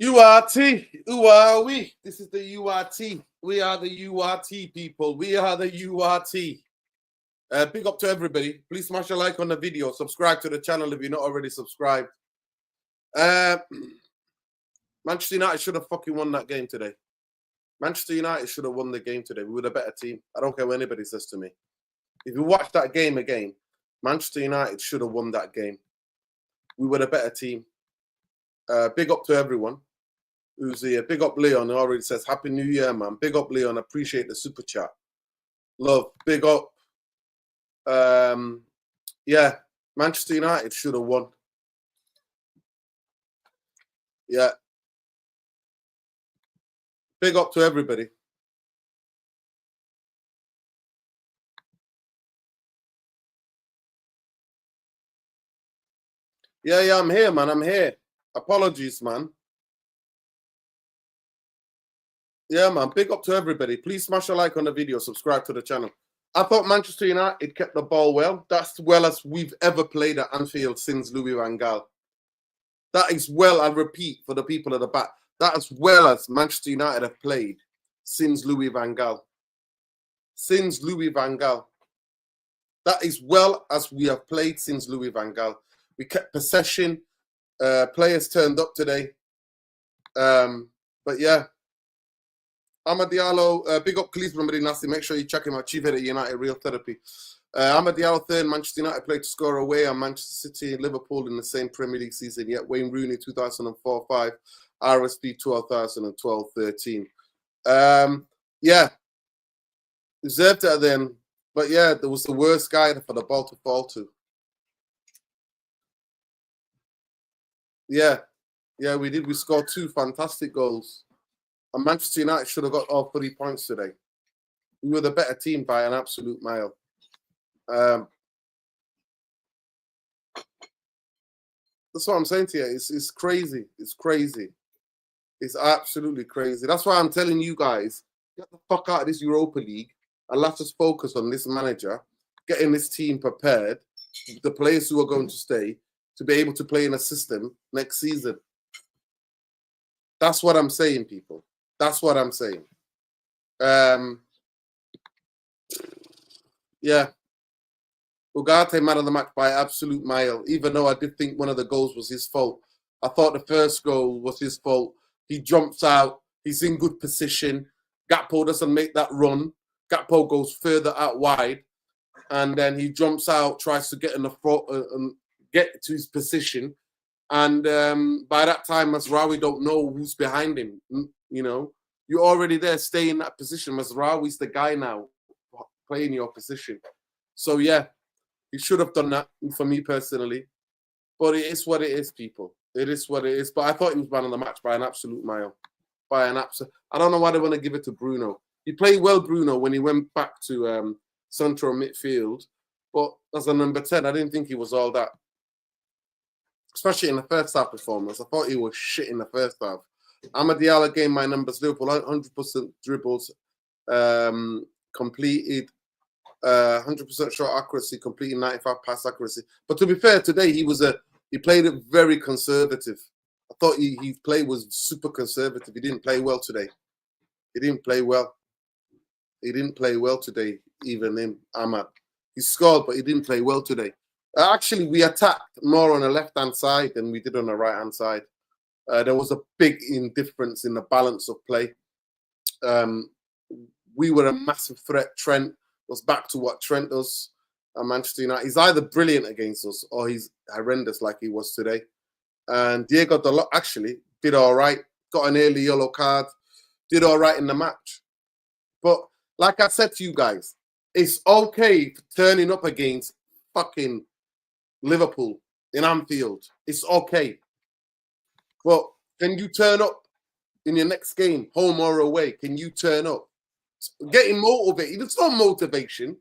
URT, who are we? This is the URT. We are the URT people. We are the URT. Big up to everybody. Please smash a like on the video. Subscribe to the channel if you're not already subscribed. Manchester United should have fucking won that game today. Manchester United should have won the game today. We were the better team. I don't care what anybody says to me. If you watch that game again, Manchester United should have won that game. We were the better team. Big up to everyone who's here. Big up Leon, who already says, Happy New Year, man. Big up Leon. Appreciate the super chat. Love. Big up. Yeah, Manchester United should have won. Yeah. Big up to everybody. Yeah, I'm here, man. I'm here. Apologies, man. Yeah, man. Big up to everybody. Please smash a like on the video. Subscribe to the channel. I thought Manchester United kept the ball well. That's well as we've ever played at Anfield since Louis van Gaal. That is well, I'll repeat for the people at the back. That as well as Manchester United have played since Louis van Gaal. Since Louis van Gaal. That is well as we have played since Louis van Gaal. We kept possession. Players turned up today. But yeah. Amad Diallo, big up Khalid Nassi. Make sure you check him out. Chief Head at United Real Therapy. Amad Diallo third. Manchester United played to score away on Manchester City and Liverpool in the same Premier League season. Yet Wayne Rooney 2004-05, RSP 2012-13. Yeah, deserved it then. But yeah, there was the worst guy for the ball to fall to. Yeah, we did. We scored 2 fantastic goals. And Manchester United should have got all 3 points today. We were the better team by an absolute mile. That's what I'm saying to you. It's crazy. It's crazy. It's absolutely crazy. That's why I'm telling you guys, get the fuck out of this Europa League and let's just focus on this manager, getting this team prepared, the players who are going to stay, to be able to play in a system next season. That's what I'm saying, people. That's what I'm saying. Yeah. Ugarte, man of the match by absolute mile, even though I did think one of the goals was his fault. I thought the first goal was his fault. He jumps out. He's in good position. Gakpo doesn't make that run. Gakpo goes further out wide. And then he jumps out, tries to get in the front and get to his position. And by that time, Mazraoui don't know who's behind him. You know, you're already there, stay in that position. Mazraoui's the guy now playing your position. So, yeah, he should have done that for me personally. But it is what it is, people. It is what it is. But I thought he was man of the match by an absolute mile. I don't know why they want to give it to Bruno. He played well, Bruno, when he went back to central midfield. But as a number 10, I didn't think he was all that. Especially in the first half performance. I thought he was shit in the first half. Amad Diallo gained my numbers. Liverpool 100% dribbles completed, 100% shot accuracy, completing 95 pass accuracy. But to be fair, today he played it very conservative. I thought his play was super conservative. He didn't play well today. He didn't play well. He didn't play well today, even in Amad. He scored, but he didn't play well today. Actually, we attacked more on the left-hand side than we did on the right-hand side. There was a big indifference in the balance of play. We were a massive threat. Trent was back to what Trent does at Manchester United. He's either brilliant against us or he's horrendous like he was today. And Diego Dalot actually did all right. Got an early yellow card. Did all right in the match. But like I said to you guys, it's okay turning up against fucking Liverpool in Anfield. It's okay. Well, can you turn up in your next game, home or away? Can you turn up? Getting motivated. There's no motivation.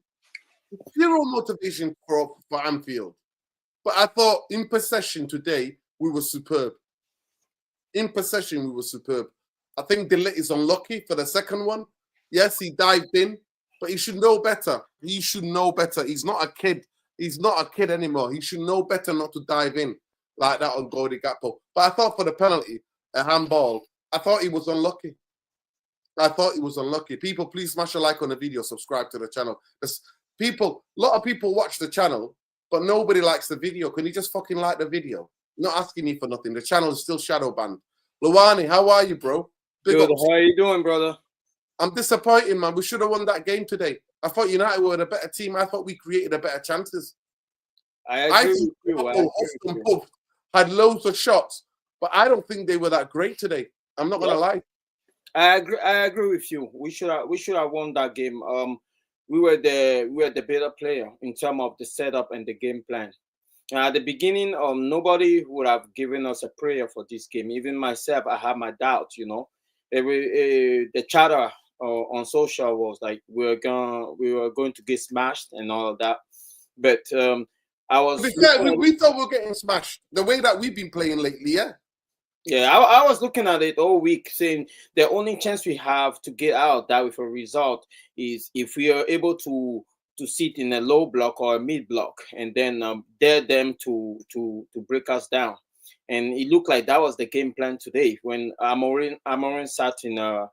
Zero motivation for Anfield. But I thought in possession today, we were superb. In possession, we were superb. I think De Ligt is unlucky for the second one. Yes, he dived in, but he should know better. He should know better. He's not a kid. He's not a kid anymore. He should know better not to dive in like that on Gordy Gakpo. But I thought for the penalty, a handball. I thought he was unlucky. People, please smash a like on the video, subscribe to the channel. A lot of people watch the channel, but nobody likes the video. Can you just fucking like the video? Not asking you for nothing. The channel is still shadow banned. Luwani, how are you, bro? Good. How are you doing, brother? I'm disappointed, man. We should have won that game today. I thought United were a better team. I thought we created a better chances. I think Liverpool had loads of shots, but I don't think they were that great today. I'm not gonna lie. I agree with you. We should have won that game. We were the better player in terms of the setup and the game plan. At the beginning, nobody would have given us a prayer for this game. Even myself, I had my doubts. You know, the chatter on social was like we were going to get smashed and all of that. But we thought we were getting smashed the way that we've been playing lately. Yeah, I was looking at it all week, saying the only chance we have to get out of that with a result is if we are able to sit in a low block or a mid block, and then dare them to break us down. And it looked like that was the game plan today when Amorim sat in a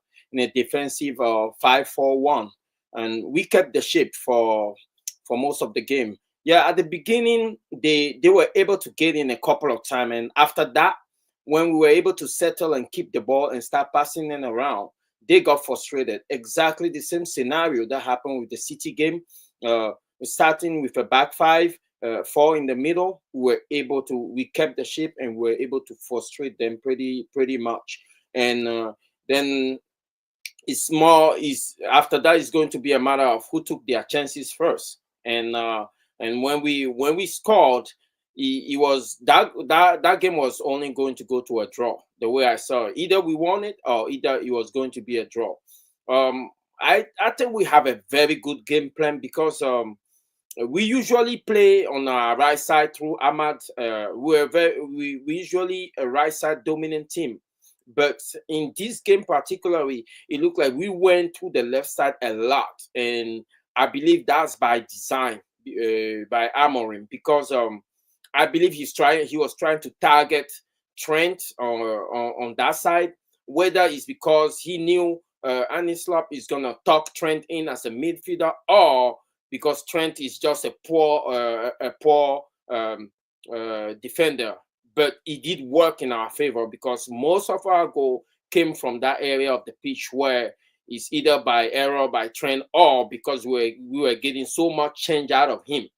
defensive 5-4-1, and we kept the shape for most of the game. Yeah, at the beginning they were able to get in a couple of times, and after that, when we were able to settle and keep the ball and start passing it around, they got frustrated. Exactly the same scenario that happened with the City game. Starting with a back five, 4 in the middle, we kept the shape and we were able to frustrate them pretty much. And then after that, it's going to be a matter of who took their chances first. And when we scored, it was that game was only going to go to a draw. The way I saw it, either we won it or either it was going to be a draw. I think we have a very good game plan because we usually play on our right side through Ahmad. We usually a right side dominant team, but in this game particularly, it looked like we went to the left side a lot, and I believe that's by design by Amorim because I believe he was trying to target Trent on that side, whether it's because he knew Anislop is gonna tuck Trent in as a midfielder, or because Trent is just a poor defender. But it did work in our favor because most of our goal came from that area of the pitch where it's either by error by Trent or because we were getting so much change out of him.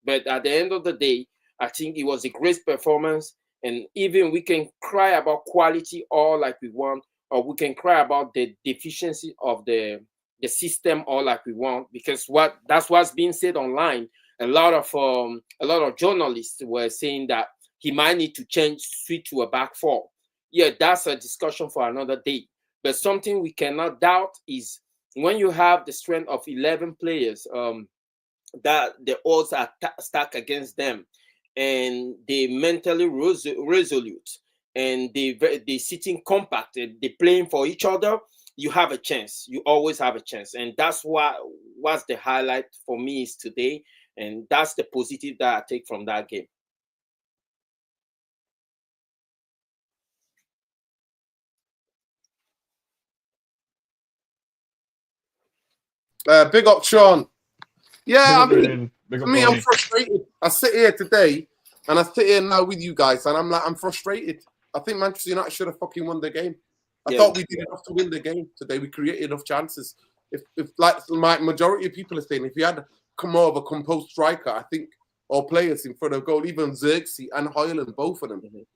But at the end of the day, I think it was a great performance, and even we can cry about quality all like we want, or we can cry about the deficiency of the system all like we want, because that's what's being said online. A lot of journalists were saying that he might need to switch to a back four. Yeah, that's a discussion for another day. But something we cannot doubt is when you have the strength of 11 players, that the odds are stacked against them, and they mentally resolute, and they sitting compacted, they playing for each other, you have a chance. You always have a chance. And that's what's the highlight for me is today. And that's the positive that I take from that game. Big up, Sean. Yeah, I'm frustrated. I sit here today, and I sit here now with you guys, and I'm frustrated. I think Manchester United should have fucking won the game. I thought we did enough to win the game today. We created enough chances. If like my majority of people are saying, if you had more of a composed striker, I think, or players in front of goal, even Xerxes and Højlund, both of them.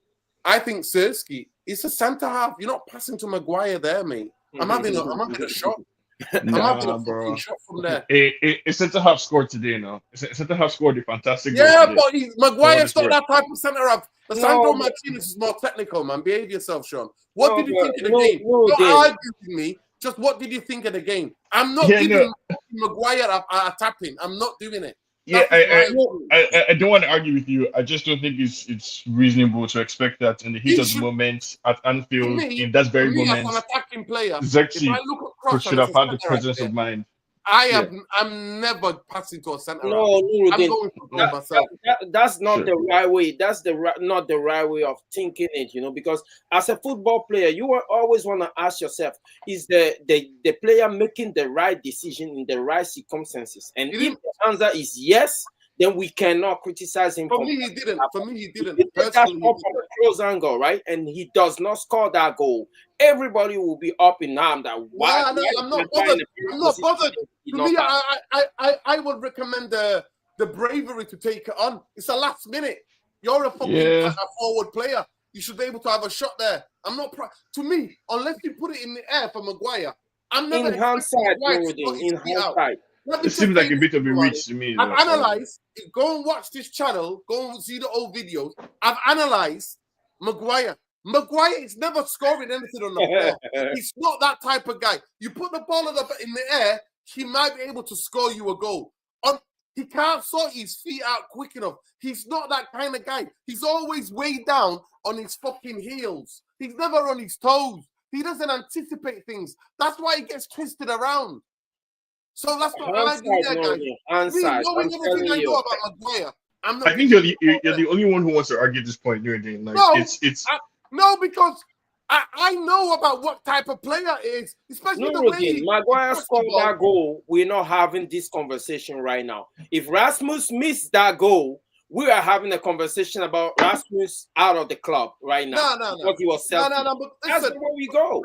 I think Xerxes is a centre half. You're not passing to Maguire there, mate. I'm having a shot. I'm having a fucking shot from there. It's centre half scored today, no? Centre half scored a fantastic goal. Yeah, but Maguire's not that type of centre half. Sandro Martinez is more technical, man. Behave yourself, Sean. What did you think of the game? Don't argue with me. Just what did you think of the game? I'm not giving Maguire a tapping. I'm not doing it. Yeah, I don't want to argue with you. I just don't think it's reasonable to expect that in the heat of the moment at Anfield, in that very moment, as an attacking player, Xerxes should have had the presence of mind. I'm never passing to a centre. No, I'm going for goal myself. That's not the right way. That's not the right way of thinking it, because as a football player, you will always want to ask yourself, is the player making the right decision in the right circumstances? And if the answer is yes, then we cannot criticize him. For me, he didn't. That's from a close angle, right? And he does not score that goal. Everybody will be up in arms that why? No, I'm not bothered. I'm not bothered. To me, I would recommend the bravery to take it on. It's a last minute. You're a fucking a forward player. You should be able to have a shot there. I'm not. To me, unless you put it in the air for Maguire, I'm never in hindsight. It seems like a bit of a reach to me. I've analyzed. Go and watch this channel. Go and see the old videos. I've analyzed Maguire. Maguire is never scoring anything on the floor. He's not that type of guy. You put the ball in the air, he might be able to score you a goal. He can't sort his feet out quick enough. He's not that kind of guy. He's always way down on his fucking heels. He's never on his toes. He doesn't anticipate things. That's why he gets twisted around. So that's what I do there, guys. Knowing everything I know about Maguire, I think you're the only one who wants to argue this point, Nuruddin. Like, no, because I know about what type of player it is, especially the way Maguire scored that goal. We're not having this conversation right now. If Rasmus missed that goal, we are having a conversation about Rasmus out of the club right now. No. Because he was selfish. No. But listen, that's where we go.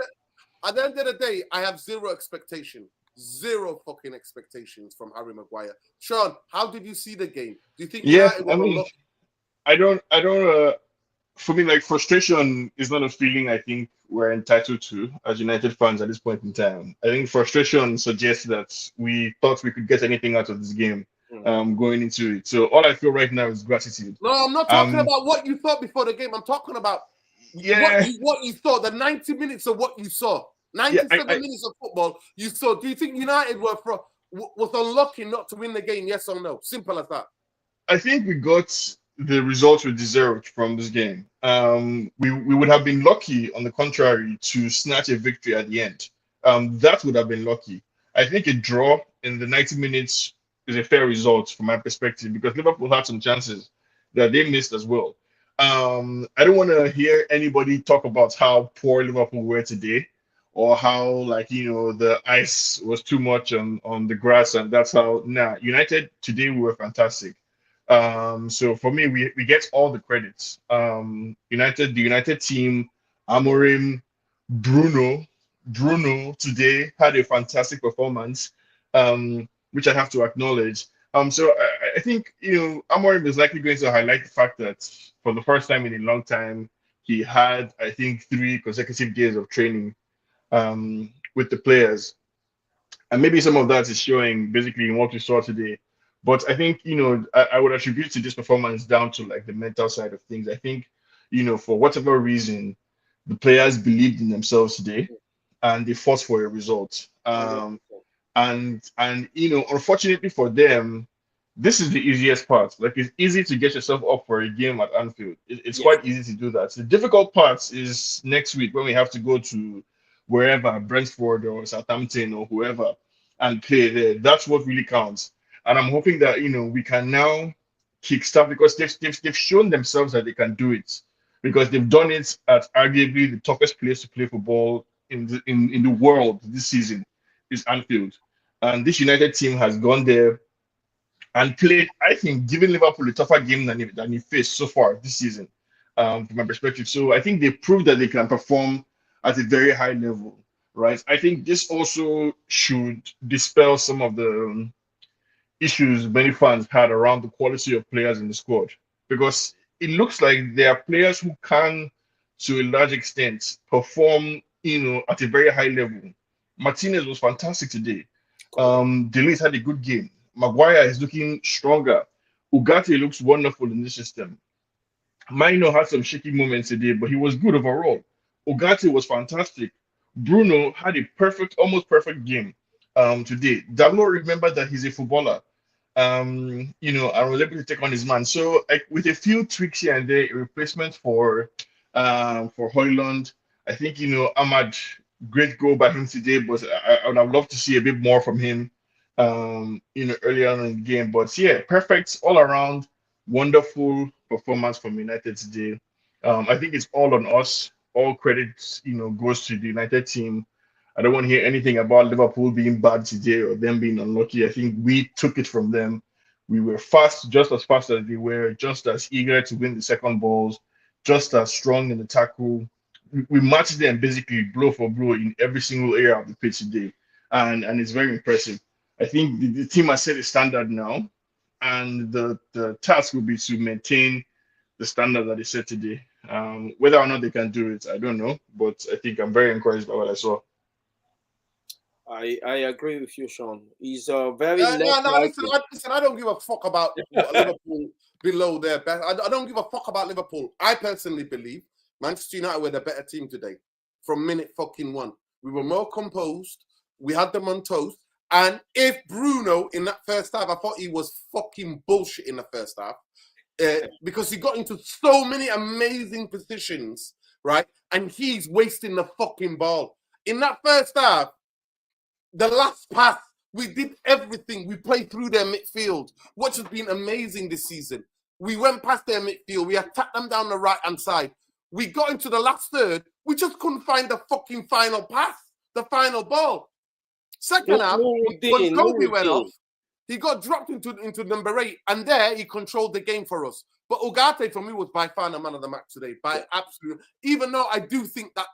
At the end of the day, I have zero expectation. Zero fucking expectations from Harry Maguire. Sean, how did you see the game? Do you think? I don't. For me, like, frustration is not a feeling I think we're entitled to as United fans at this point in time. I think frustration suggests that we thought we could get anything out of this game going into it. So all I feel right now is gratitude. No, I'm not talking about what you thought before the game. I'm talking about what you thought, the 90 minutes of what you saw. 97 minutes of football you saw. Do you think United was unlucky not to win the game? Yes or no? Simple as that. I think we got the results we deserved from this game. We would have been lucky, on the contrary, to snatch a victory at the end. That would have been lucky. I think a draw in the 90 minutes is a fair result from my perspective, because Liverpool had some chances that they missed as well. I don't want to hear anybody talk about how poor Liverpool were today, or how, the ice was too much on the grass, and that's how. United today were fantastic. So for me, we get all the credits. The United team, Amorim, Bruno today had a fantastic performance, which I have to acknowledge. So I think, Amorim is likely going to highlight the fact that for the first time in a long time, he had, I think, 3 consecutive days of training with the players. And maybe some of that is showing basically in what we saw today. But I think, I would attribute to this performance down to the mental side of things. I think, for whatever reason, the players believed in themselves today and they fought for a result. And unfortunately for them, this is the easiest part. It's easy to get yourself up for a game at Anfield. It's quite easy to do that. The difficult part is next week when we have to go to wherever, Brentford or Southampton or whoever, and play there. That's what really counts. And I'm hoping that, we can now kickstart, because they've shown themselves that they can do it, because they've done it at arguably the toughest place to play football in the world this season is Anfield. And this United team has gone there and played, I think, giving Liverpool a tougher game than he faced so far this season, from my perspective. So I think they proved that they can perform at a very high level, right? I think this also should dispel some of the issues many fans had around the quality of players in the squad, because it looks like there are players who can, to a large extent, perform, at a very high level. Martinez was fantastic today. Delete had a good game. Maguire is looking stronger. Ugarte looks wonderful in this system. Maino had some shaky moments today, but he was good overall. Ugarte was fantastic. Bruno had a almost perfect game today. Dalo remembered that he's a footballer. And was able to take on his man. So with a few tweaks here and there, a replacement for Højlund. I think, Ahmad, great goal by him today, but I would have loved to see a bit more from him earlier on in the game. But yeah, perfect all around, wonderful performance from United today. I think it's all on us. All credit, goes to the United team. I don't want to hear anything about Liverpool being bad today or them being unlucky. I think we took it from them. We were fast, just as fast as they were, just as eager to win the second balls, just as strong in the tackle. We matched them basically blow for blow in every single area of the pitch today, and it's very impressive. I think the team has set a standard now, and the task will be to maintain the standard that they set today. Whether or not they can do it, I don't know, but I think I'm very encouraged by what I saw. I agree with you, Sean. He's very No, less listen, I don't give a fuck about what Liverpool below their best. I don't give a fuck about Liverpool. I personally believe Manchester United were the better team today from minute fucking one. We were more composed. We had them on toast. And if Bruno in that first half, I thought he was fucking bullshit in the first half because he got into so many amazing positions, right? And he's wasting the fucking ball. In that first half, the last pass, we did everything. We played through their midfield, which has been amazing this season. We went past their midfield. We attacked them down the right-hand side. We got into the last third. We just couldn't find the fucking final pass, the final ball. Second half, when Kobe went off, he got dropped into number 8, and there he controlled the game for us. But Ugarte, for me, was by far the man of the match today. Even though I do think that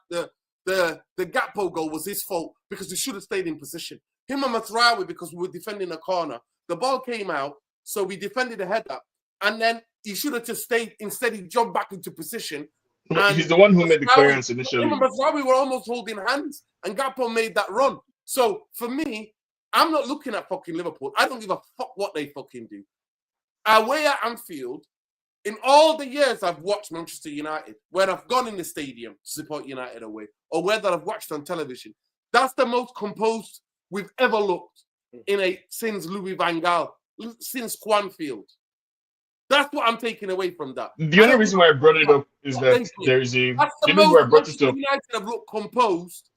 the Gakpo goal was his fault because he should have stayed in position. Him and Masraoui, because we were defending a corner. The ball came out, so we defended a header, and then he should have just stayed. Instead, he jumped back into position. And he's the one who made the clearance initially. Him and Masraoui were almost holding hands, and Gakpo made that run. So, for me, I'm not looking at fucking Liverpool. I don't give a fuck what they fucking do. Away at Anfield, in all the years I've watched Manchester United, when I've gone in the stadium to support United away, or whether I've watched on television, that's the most composed we've ever looked since Louis van Gaal, since Anfield. That's what I'm taking away from that. The only reason why I brought it up is that there is a... That's the most Manchester United have looked composed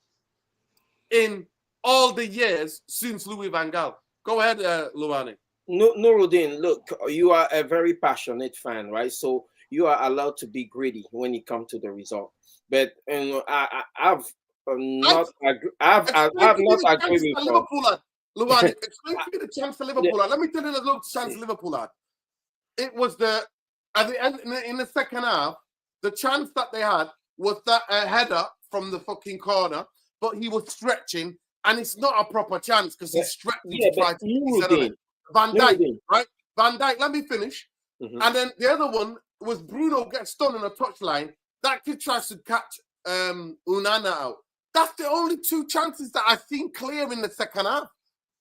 in all the years since Louis van Gaal. Go ahead, Luani. Nuruddin, look, you are a very passionate fan, right? So you are allowed to be greedy when it comes to the result. But I've not agreed with Liverpool. Luani, explain to me the chance for Liverpool. Let me tell you the chance Liverpool had. It was at the end in the second half. The chance that they had was that header from the fucking corner, but he was stretching. And it's not a proper chance because he's stretching to try to settle it. Van Dijk, right? Van Dijk, let me finish. And then the other one was Bruno gets stunned on a touchline. That kid tries to catch Onana out. That's the only 2 chances that I've seen clear in the second half.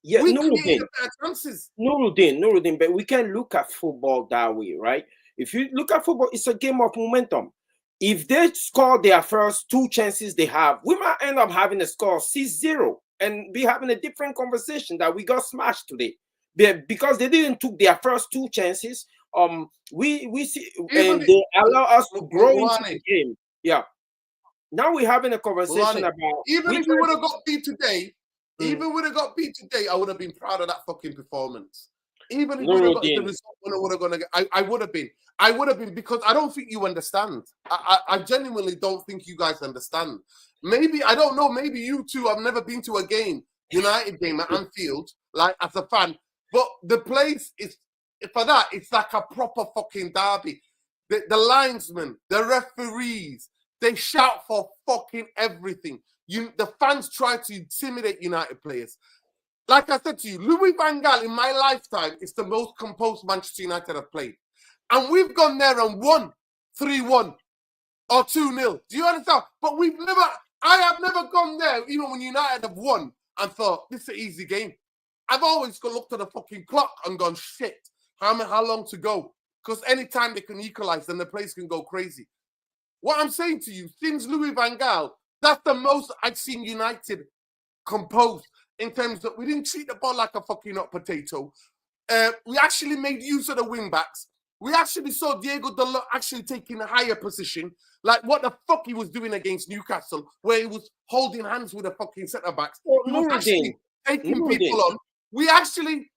Yeah, we created better chances. Nuruddin, but we can look at football that way, right? If you look at football, it's a game of momentum. If they score their first 2 chances they have, we might end up having a score 6-0. And be having a different conversation that we got smashed today, because they didn't took their first 2 chances. We see and they allow us to grow into the game. Yeah. Now we're having a conversation about even if we would have got beat today. Even would have got beat today, I would have been proud of that fucking performance. Even if we would have got the result, would have gonna get. I would have been. I would have been because I don't think you understand. I genuinely don't think you guys understand. Maybe, I don't know, maybe you two have never been to a United game at Anfield, like as a fan. But the place is, for that, it's like a proper fucking derby. The linesmen, the referees, they shout for fucking everything. The fans try to intimidate United players. Like I said to you, Louis van Gaal, in my lifetime, is the most composed Manchester United have played. And we've gone there and won 3-1 or 2-0. Do you understand? But I have never gone there, even when United have won, and thought, this is an easy game. I've always looked at the fucking clock and gone, shit, how long to go? Because anytime they can equalize, then the place can go crazy. What I'm saying to you, since Louis van Gaal, that's the most I've seen United composed in terms of we didn't treat the ball like a fucking hot potato. We actually made use of the wing backs. We actually saw Diego Dalot actually taking a higher position. Like what the fuck he was doing against Newcastle, where he was holding hands with the fucking centre backs. He was actually taking people on. We actually,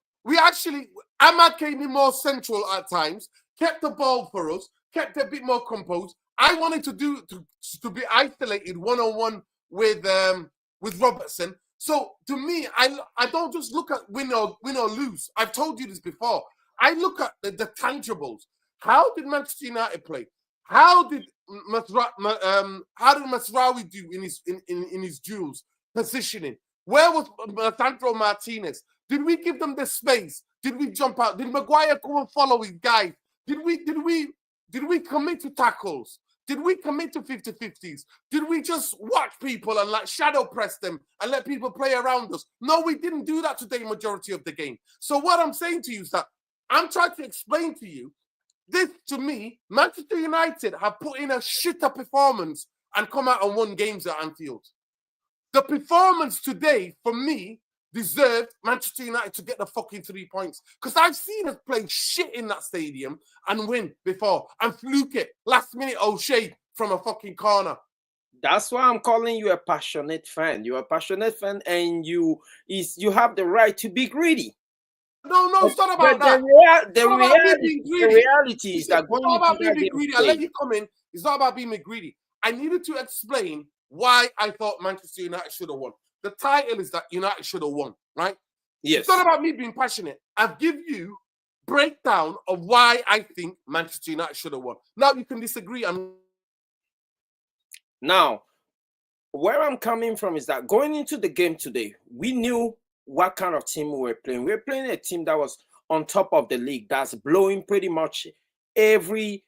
Ahmad came in more central at times, kept the ball for us, kept a bit more composed. I wanted to be isolated one-on-one with Robertson. So to me, I don't just look at win or lose. I've told you this before. I look at the tangibles. How did Manchester United play? How did Masraoui do in his duels, positioning? Where was Sandro Martinez? Did we give them the space? Did we jump out? Did Maguire go and follow his guy? Did we commit to tackles? Did we commit to 50-50s? Did we just watch people and like shadow press them and let people play around us? No, we didn't do that today, majority of the game. So what I'm saying to you is that I'm trying to explain to you this, to me, Manchester United have put in a shitter performance and come out and won games at Anfield. The performance today, for me, deserved Manchester United to get the fucking 3 points. Because I've seen us play shit in that stadium and win before and fluke it. Last minute O'Shea from a fucking corner. That's why I'm calling you a passionate fan. You're a passionate fan and you have the right to be greedy. No, it's not about that. The reality is that it's not about being greedy. I'll let you come in. It's not about being greedy. I needed to explain why I thought Manchester United should have won. The title is that United should have won, right? Yes. It's not about me being passionate. I've given you breakdown of why I think Manchester United should have won. Now you can disagree. Now, where I'm coming from is that going into the game today, we knew what kind of team we were playing. We were playing a team that was on top of the league, that's blowing pretty much everybody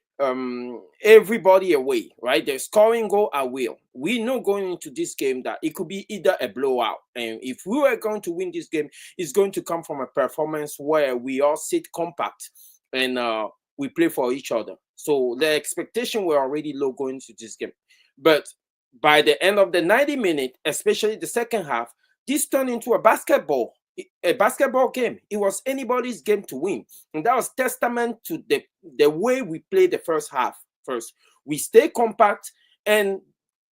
away, right? They're scoring goal at will. We know going into this game that it could be either a blowout, and if we were going to win this game, it's going to come from a performance where we all sit compact and we play for each other. So the expectation were already low going into this game, but by the end of the 90 minutes, especially the second half, this turned into a basketball game. It was anybody's game to win. And that was testament to the way we played the first half. First, we stay compact. And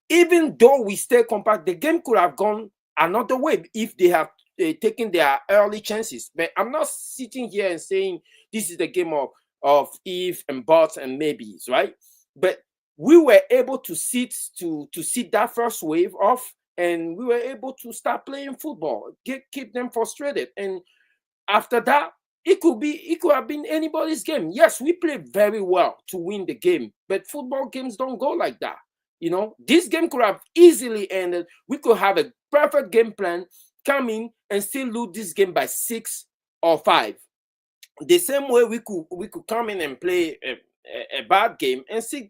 even though we stay compact, the game could have gone another way if they have taken their early chances. But I'm not sitting here and saying this is the game of if and buts and maybes, right? But we were able to sit that first wave off, and we were able to start playing football, keep them frustrated. And after that, it could have been anybody's game. Yes, we played very well to win the game, but football games don't go like that. You know, this game could have easily ended. We could have a perfect game plan, come in and still lose this game by 6 or 5. The same way we could come in and play a bad game and still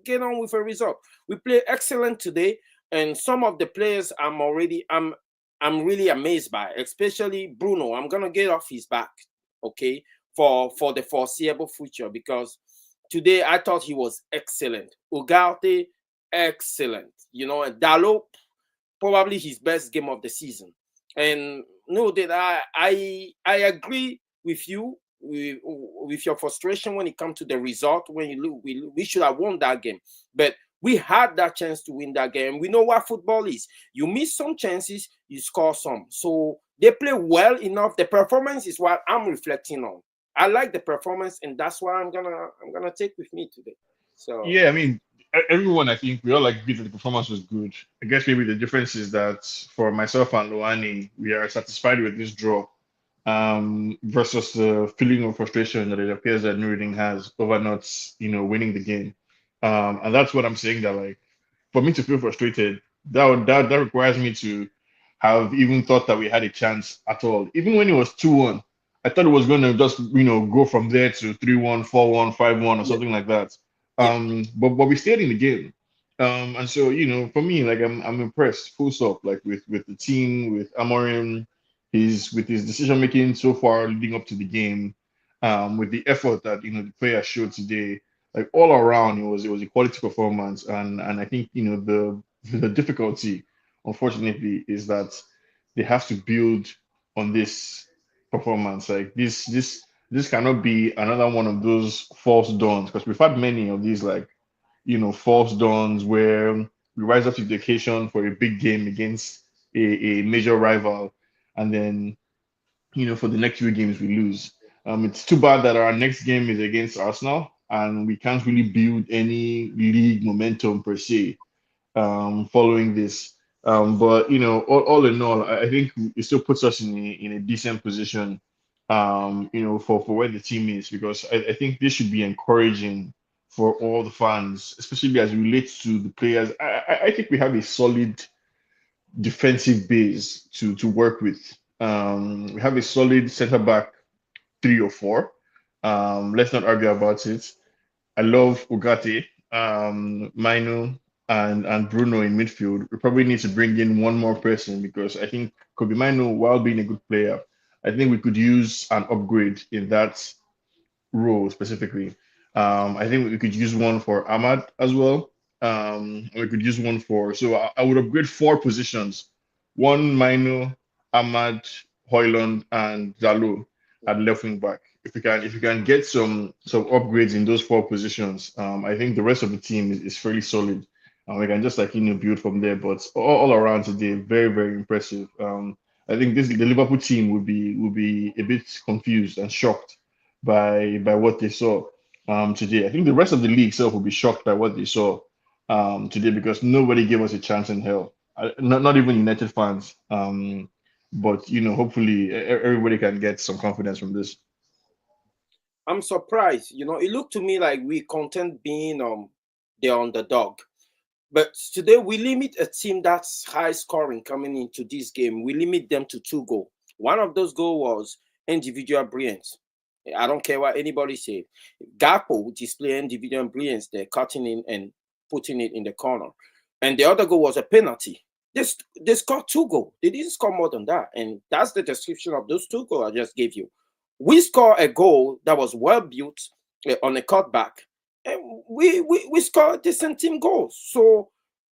get on with a result. We played excellent today. And some of the players I'm really amazed by, especially Bruno. I'm gonna get off his back, okay, for the foreseeable future, because today I thought he was excellent. Ugarte, excellent. You know, and Dalot, probably his best game of the season. And no, that I agree with you with your frustration when it comes to the result. When you look, we should have won that game, but we had that chance to win that game. We know what football is. You miss some chances, you score some. So they play well enough. The performance is what I'm reflecting on. I like the performance, and that's what I'm gonna take with me today. So yeah, I mean, everyone, I think we all agree that the performance was good. I guess maybe the difference is that for myself and Loani, we are satisfied with this draw, versus the feeling of frustration that it appears that Nuruddin has over not, winning the game. And that's what I'm saying, that like, for me to feel frustrated, that requires me to have even thought that we had a chance at all. Even when it was 2-1, I thought it was going to just go from there to 3-1, 4-1, 5-1 or something like that. But we stayed in the game. And so for me, like, I'm impressed, full stop, like with the team, with Amorim, with his decision making so far leading up to the game, with the effort that the players showed today. Like, all around, it was a quality performance, and I think the difficulty, unfortunately, is that they have to build on this performance. Like, this cannot be another one of those false dawns, because we've had many of these, like, false dawns where we rise up to the occasion for a big game against a major rival, and then for the next few games we lose. It's too bad that our next game is against Arsenal, and we can't really build any league momentum per se following this. But all in all, I think it still puts us in a decent position, for where the team is, because I think this should be encouraging for all the fans, especially as it relates to the players. I think we have a solid defensive base to work with. We have a solid centre back three or four. Let's not argue about it. I love Ugarte, Mino, and Bruno in midfield. We probably need to bring in one more person because I think Kobe Mino, while being a good player, I think we could use an upgrade in that role specifically. I think we could use one for Ahmad as well. And we could use one for, so I would upgrade four positions: one Mino, Ahmad, Højlund, and Zalo at left wing back. If we can get some upgrades in those four positions, I think the rest of the team is fairly solid. We can just build from there. But all around today, very very impressive. I think the Liverpool team would be a bit confused and shocked by what they saw today. I think the rest of the league itself will be shocked by what they saw today because nobody gave us a chance in hell. Not even United fans. But hopefully everybody can get some confidence from this. I'm surprised. It looked to me like we content being the underdog. But today we limit a team that's high scoring coming into this game. We limit them to 2 goals. One of those goals was individual brilliance. I don't care what anybody said. Gakpo display individual brilliance. They're cutting in and putting it in the corner. And the other goal was a penalty. They scored 2 goals. They didn't score more than that. And that's the description of those 2 goals I just gave you. We scored a goal that was well built on a cutback. And we scored decent team goals. So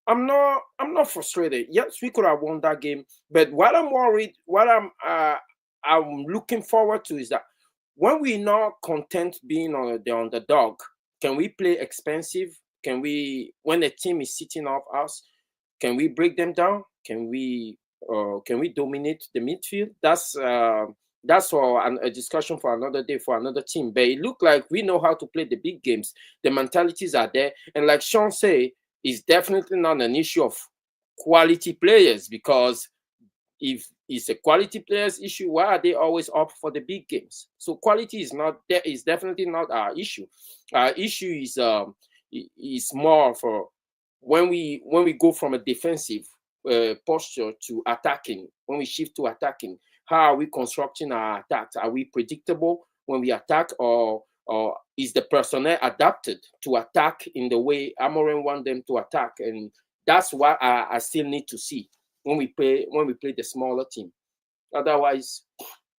I'm not frustrated. Yes, we could have won that game. But what I'm worried, what I'm looking forward to is that when we're not content being on the underdog, can we play expensive? Can we, when the team is sitting off us, can we break them down? Can we dominate the midfield? That's for a discussion for another day for another team. But it looked like we know how to play the big games. The mentalities are there, and like Sean say, it's definitely not an issue of quality players, because if it's a quality players issue, why are they always up for the big games? So quality is not there. Is definitely not our issue. Our issue is more for when we go from a defensive posture to attacking. When we shift to attacking, how are we constructing our attacks? Are we predictable when we attack, or is the personnel adapted to attack in the way Amorim want them to attack? And that's what I still need to see when we play the smaller team. Otherwise,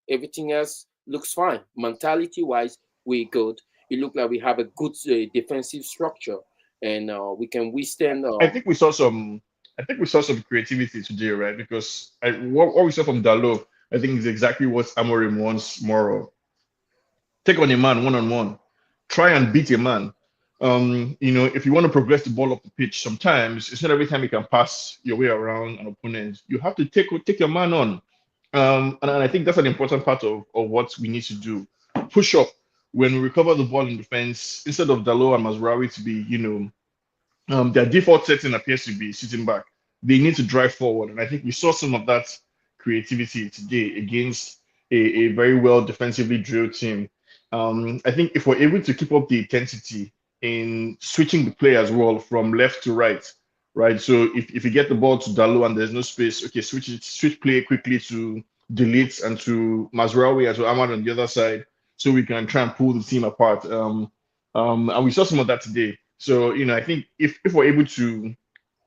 everything else looks fine. Mentality wise, we're good. It looks like we have a good defensive structure, and we can withstand. I think we saw some. I think we saw some creativity today, right? Because what we saw from Dalot, I think, is exactly what Amorim wants more of. Take on a man one on one, try and beat a man. If you want to progress the ball up the pitch, sometimes it's not every time you can pass your way around an opponent. You have to take your man on. And I think that's an important part of what we need to do. Push up when we recover the ball in defense, instead of Dalot and Mazraoui to be, their default setting appears to be sitting back. They need to drive forward. And I think we saw some of that creativity today against a very well defensively drilled team. I think if we're able to keep up the intensity in switching the play as well from left to right. So if you get the ball to Dalot and there's no space, okay, switch play quickly to Delete and to Mazraoui and to Ahmad on the other side, so we can try and pull the team apart. And we saw some of that today. So I think if we're able to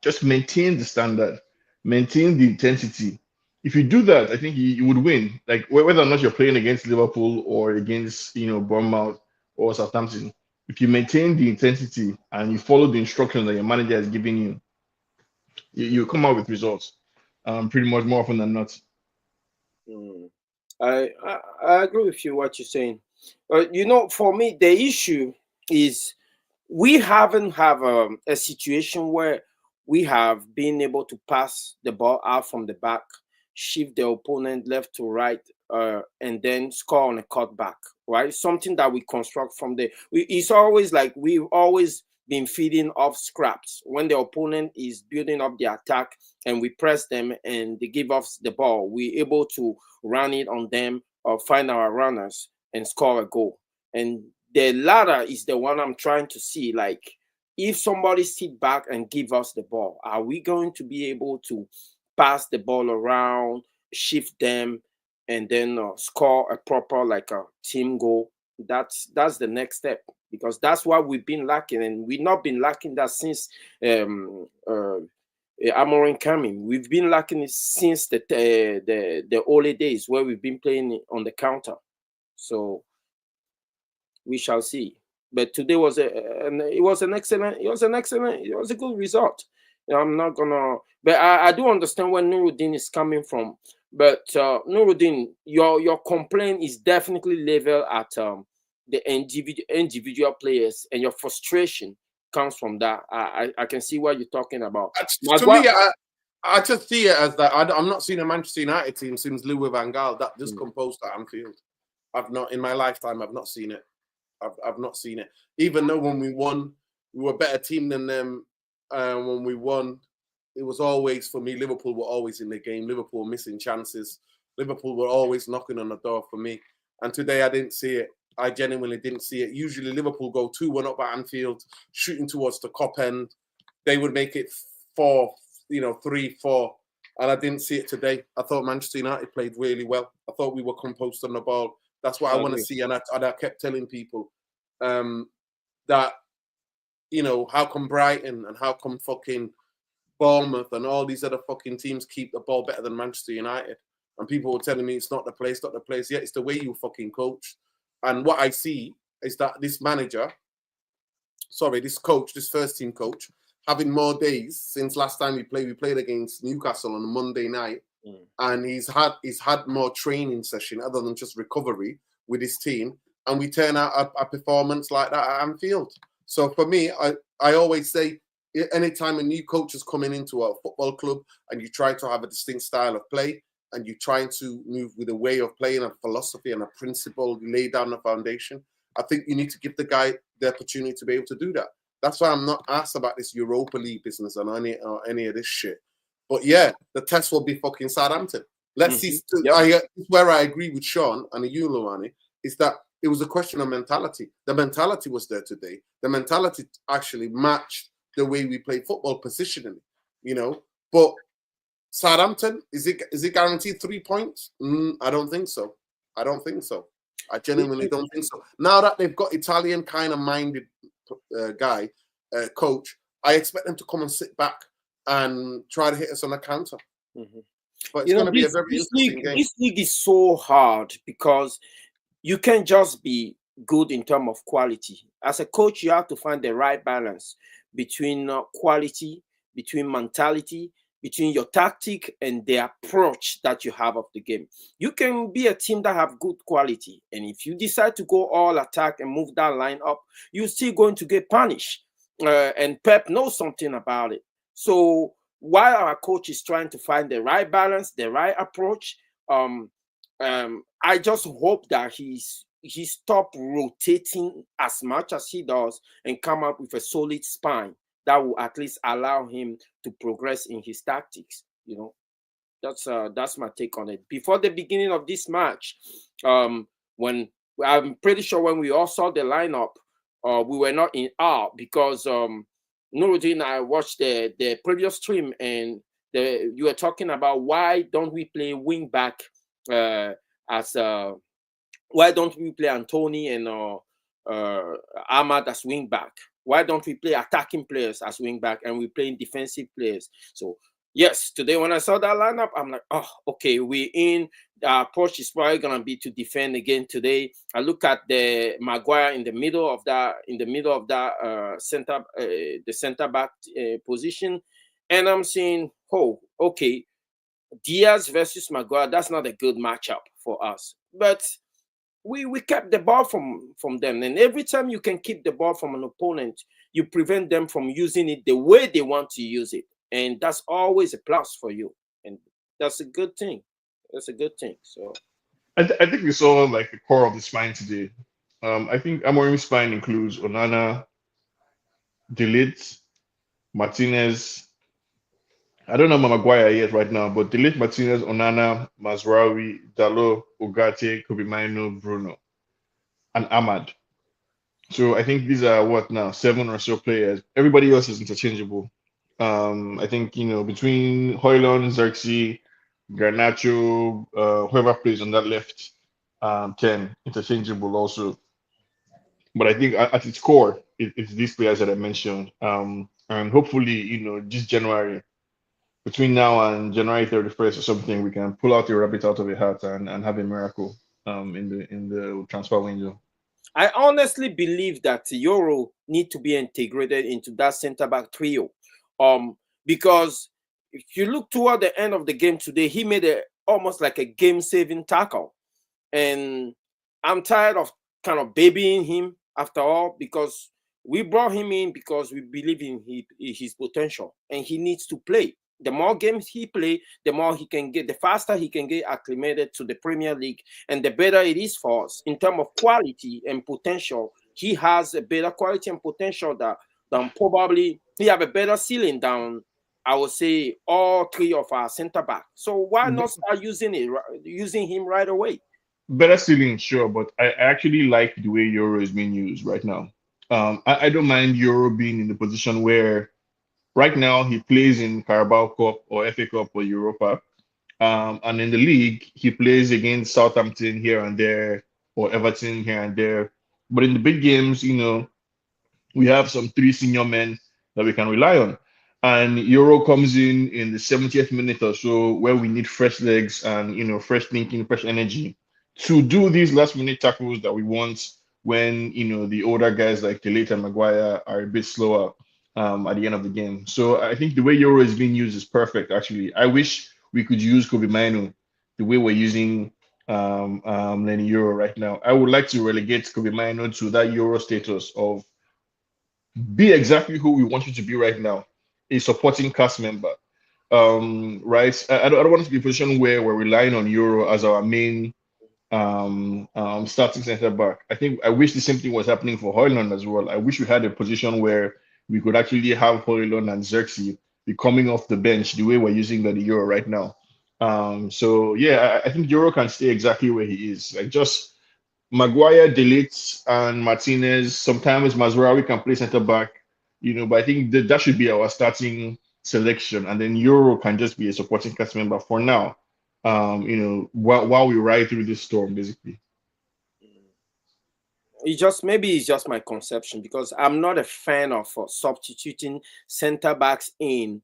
just maintain the standard, maintain the intensity, if you do that, I think you would win. Like whether or not you're playing against Liverpool or against Bournemouth or Southampton, if you maintain the intensity and you follow the instructions that your manager has given you, you come out with results. Pretty much more often than not. I agree with you what you're saying. For me, the issue is we haven't have a situation where we have been able to pass the ball out from the back, shift the opponent left to right, and then score on a cutback, right? Something that we construct from there. It's always like we've always been feeding off scraps when the opponent is building up the attack and we press them and they give us the ball. We're able to run it on them or find our runners and score a goal. And the latter is the one I'm trying to see. Like, if somebody sit back and give us the ball, are we going to be able to pass the ball around, shift them, and then score a proper like a team goal? That's the next step, because that's what we've been lacking, and we've not been lacking that since Amorim coming. We've been lacking it since the early days where we've been playing on the counter. So we shall see. But today was a good result. I'm not gonna, but I do understand where Nuruddin is coming from. But Nuruddin, your complaint is definitely level at the individual players, and your frustration comes from that. I can see what you're talking about. To me, I just see it as that I'm not seeing a Manchester United team since Louis van Gaal that just composed at Anfield. I've not, in my lifetime, I've not seen it. I've not seen it. Even though when we won, we were a better team than them. When we won, it was always, for me, Liverpool were always in the game. Liverpool were missing chances. Liverpool were always knocking on the door for me. And today I didn't see it. I genuinely didn't see it. Usually Liverpool go 2-1 up at Anfield, shooting towards the cop end. They would make it 3-4. And I didn't see it today. I thought Manchester United played really well. I thought we were composed on the ball. That's what I want to see. And I kept telling people that, how come Brighton and how come fucking Bournemouth and all these other fucking teams keep the ball better than Manchester United? And people were telling me it's not the place, not the place. Yeah, it's the way you fucking coach. And what I see is that this coach, this first team coach, having more days since last time we played against Newcastle on a Monday night. And he's had more training session other than just recovery with his team. And we turn out a performance like that at Anfield. So for me, I always say, anytime a new coach is coming into a football club and you try to have a distinct style of play and you're trying to move with a way of playing, a philosophy and a principle, lay down the foundation, I think you need to give the guy the opportunity to be able to do that. That's why I'm not asked about this Europa League business and any of this shit. But yeah, the test will be fucking Southampton. Let's see. Where I agree with Sean and you, Luani, is that it was a question of mentality. The mentality was there today. The mentality actually matched the way we play football positionally, But Southampton, is it guaranteed 3 points? I don't think so. I genuinely don't think so. Now that they've got Italian kind of minded coach, I expect them to come and sit back and try to hit us on a counter. But it's going to be a very interesting game. This league is so hard because you can't just be good in terms of quality. As a coach, you have to find the right balance between quality, between mentality, between your tactic and the approach that you have of the game. You can be a team that have good quality, and if you decide to go all attack and move that line up, you're still going to get punished. And Pep knows something about it. So while our coach is trying to find the right balance, the right approach, I just hope that he stop rotating as much as he does and come up with a solid spine that will at least allow him to progress in his tactics. That's my take on it. Before the beginning of this match, when I'm pretty sure when we all saw the lineup, we were not in awe because Nuruddin and I watched the previous stream and you were talking about why don't we play wing back why don't we play Anthony and Ahmad as wing back? Why don't we play attacking players as wing back and we play defensive players? So yes, today when I saw that lineup, I'm like, oh, okay, we're in. The approach is probably gonna be to defend again today. I look at the Maguire in the middle of that center back position, and I'm saying, oh, okay, Diaz versus Maguire. That's not a good matchup for us, but we kept the ball from them. And every time you can keep the ball from an opponent, you prevent them from using it the way they want to use it. And that's always a plus for you. And that's a good thing. So I think we saw like the core of the spine today. I think Amorim's spine includes Onana, Delete, Martinez. I don't know Maguire yet right now, but Delete, Martinez, Onana, Mazraoui, Dalot, Ugarte, Kobe Mainoo, Bruno, and Ahmad. So I think these are what now, seven or so players. Everybody else is interchangeable. I think between Højlund, Xerxes, Garnacho, whoever plays on that left, 10 interchangeable also. But I think at its core, it's these players that I mentioned. And hopefully, this January, between now and January 31st or something, we can pull out a rabbit out of a hat and have a miracle in the transfer window. I honestly believe that Euro need to be integrated into that center back trio, because if you look toward the end of the game today, he made almost like a game-saving tackle, and I'm tired of kind of babying him after all, because we brought him in because we believe in his potential and he needs to play. The more games he play, the more he can get, the faster he can get acclimated to the Premier League, and the better it is for us in terms of quality and potential. He has a better quality and potential than probably he have a better ceiling than, I would say, all three of our center back. So why not start using him right away? Better ceiling, sure, but I actually like the way Euro is being used right now. I don't mind Euro being in the position where right now he plays in Carabao Cup or FA Cup or Europa. And in the league, he plays against Southampton here and there or Everton here and there. But in the big games, we have some three senior men that we can rely on. And Euro comes in the 70th minute or so, where we need fresh legs and fresh thinking, fresh energy to do these last minute tackles that we want when the older guys like Delete and Maguire are a bit slower at the end of the game. So I think the way Euro is being used is perfect. Actually, I wish we could use Kobe Mainoo the way we're using Lenny Euro right now. I would like to relegate Kobe Mainoo to that Euro status of be exactly who we want you to be right now, a supporting cast member. Right? I don't want to be in a position where we're relying on Euro as our main starting center back. I wish the same thing was happening for Højlund as well. I wish we had a position where we could actually have Højlund and Xerxes be coming off the bench the way we're using the Euro right now. So yeah, I think Euro can stay exactly where he is. Like just Maguire, Delete, and Martinez. Sometimes Mazraoui can play center back, but I think that should be our starting selection, and then Euro can just be a supporting cast member for now. While we ride through this storm, basically. It's just my conception, because I'm not a fan of substituting center backs in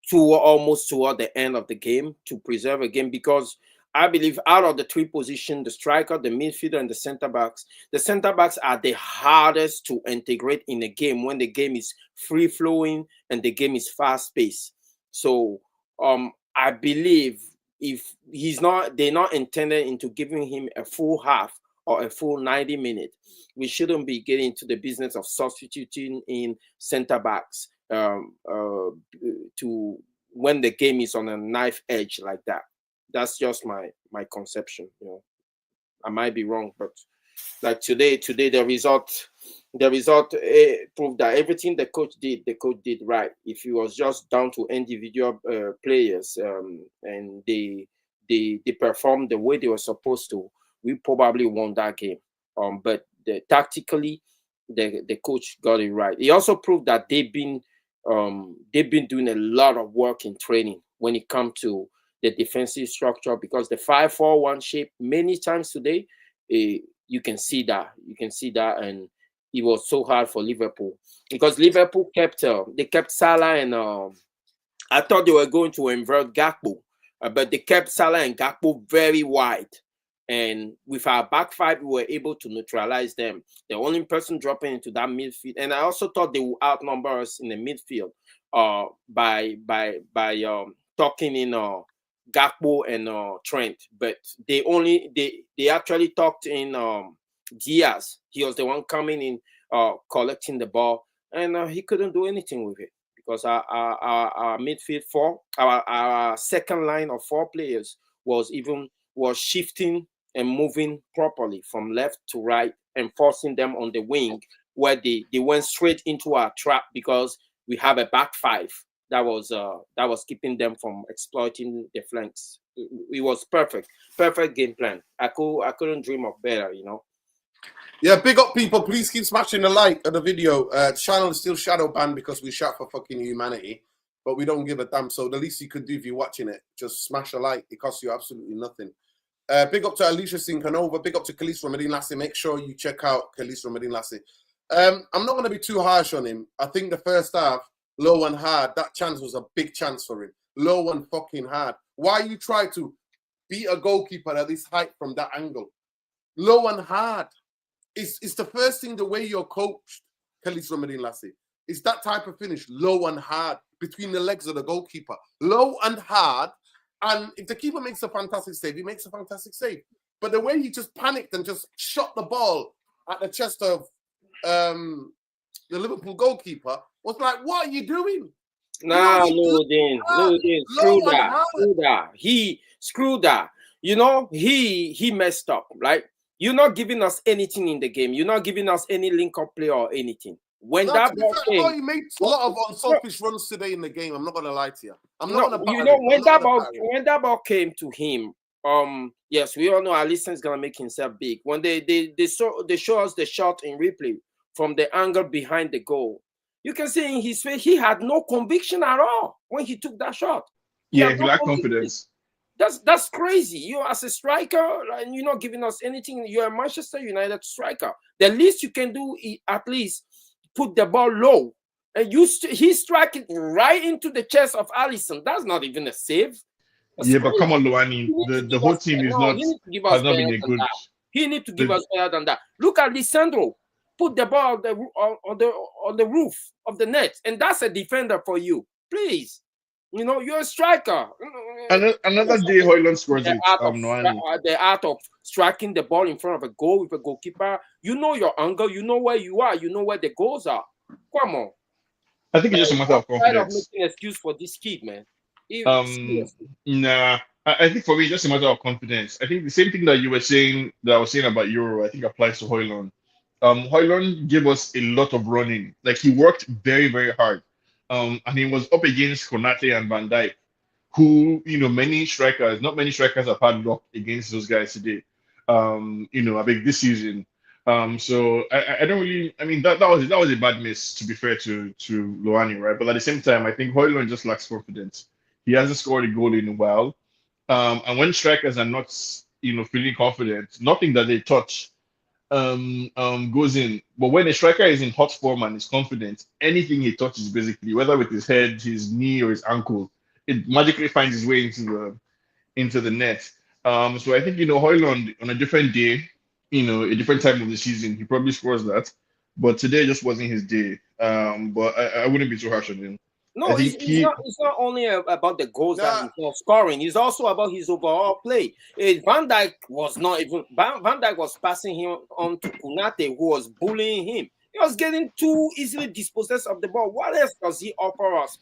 to almost toward the end of the game to preserve a game, because I believe out of the three positions, the striker, the midfielder, and the center backs are the hardest to integrate in a game when the game is free flowing and the game is fast paced. So I believe if they're not intended into giving him a full half or a full 90 minutes, we shouldn't be getting to the business of substituting in center backs to when the game is on a knife edge like that. That's just my conception. I might be wrong, but like today the result proved that everything the coach did right. If it was just down to individual players and they performed the way they were supposed to, we probably won that game. But tactically, the coach got it right. He also proved that they've been doing a lot of work in training when it comes to the defensive structure, because the 5-4-1 shape many times today, you can see that, and it was so hard for Liverpool, because Liverpool kept Salah, and I thought they were going to invert Gakpo, but they kept Salah and Gakpo very wide. And with our back five, we were able to neutralize them. The only person dropping into that midfield, and I also thought they would outnumber us in the midfield by talking in Gakpo and Trent, but they actually talked in Diaz. He was the one coming in, collecting the ball, and he couldn't do anything with it, because our midfield four, our second line of four players was shifting and moving properly from left to right and forcing them on the wing where they went straight into our trap because we have a back five that was keeping them from exploiting the flanks. It was perfect game plan. I couldn't dream of better, you know. Yeah, big up people. Please keep smashing the like of the video. Channel is still shadow banned because we shout for fucking humanity, but we don't give a damn. So the least you could do if you're watching it, just smash a like. It costs you absolutely nothing. Big up to Alicia Sincanova. Big up to Khalees from Medine Lassie. Make sure you check out Khalees from Medine Lassie. I'm not going to be too harsh on him. I think the first half, low and hard, that chance was a big chance for him. Low and fucking hard. Why you try to beat a goalkeeper at this height from that angle? Low and hard. It's the first thing, the way you're coached, Khalees from Medine Lassie. It's that type of finish, low and hard, between the legs of the goalkeeper. Low and hard. And if the keeper makes a fantastic save, he makes a fantastic save. But the way he just panicked and just shot the ball at the chest of the Liverpool goalkeeper was like, what are you doing? Nah, Nuruddin, screw that. He screwed that. You know, he messed up, right? You're not giving us anything in the game. You're not giving us any link-up play or anything. When that ball came, he made a lot of unselfish runs today in the game. I'm not gonna lie to you. I'm not gonna. You know, when that ball came to him, yes, we all know Alisson is gonna make himself big. When they show us the shot in replay from the angle behind the goal, you can see in his face he had no conviction at all when he took that shot. He lacked confidence. That's crazy. You as a striker, and you're not giving us anything. You're a Manchester United striker. The least you can do is at least put the ball low. And he's striking right into the chest of Alisson. That's not even a save. Yeah, but come on, Luani. The whole team has not been a good. He needs to give us better than that. Look at Lisandro. Put the ball on the roof of the net, and that's a defender for you. Please. You know, you're a striker. Another day, Højlund scores it. The art of striking the ball in front of a goal with a goalkeeper. You know your angle. You know where you are. You know where the goals are. Come on. I think it's just a matter of confidence. Of making an excuse for this kid, man. Nah. I think for me, it's just a matter of confidence. I think the same thing that you were saying, that I was saying about Euro, I think applies to Højlund. Højlund gave us a lot of running. Like, he worked very, very hard. And he was up against Konate and Van Dijk, who, you know, not many strikers have had luck against those guys today. You know, I think this season. So I don't really, I mean, that was a bad miss, to be fair to Luani, right? But at the same time, I think Højlund just lacks confidence. He hasn't scored a goal in a while. And when strikers are not, you know, feeling confident, nothing that they touch goes in. But when a striker is in hot form and is confident, anything he touches, basically, whether with his head, his knee, or his ankle, it magically finds its way into the net. So I think, you know, Højlund on a different day, you know, a different time of the season, he probably scores that. But today just wasn't his day. But I wouldn't be too harsh on him. No, it's not only about the goals that he's not scoring. It's also about his overall play. Van Dijk was not even. Van Dijk was passing him on to Konate, who was bullying him. He was getting too easily dispossessed of the ball. What else does he offer us?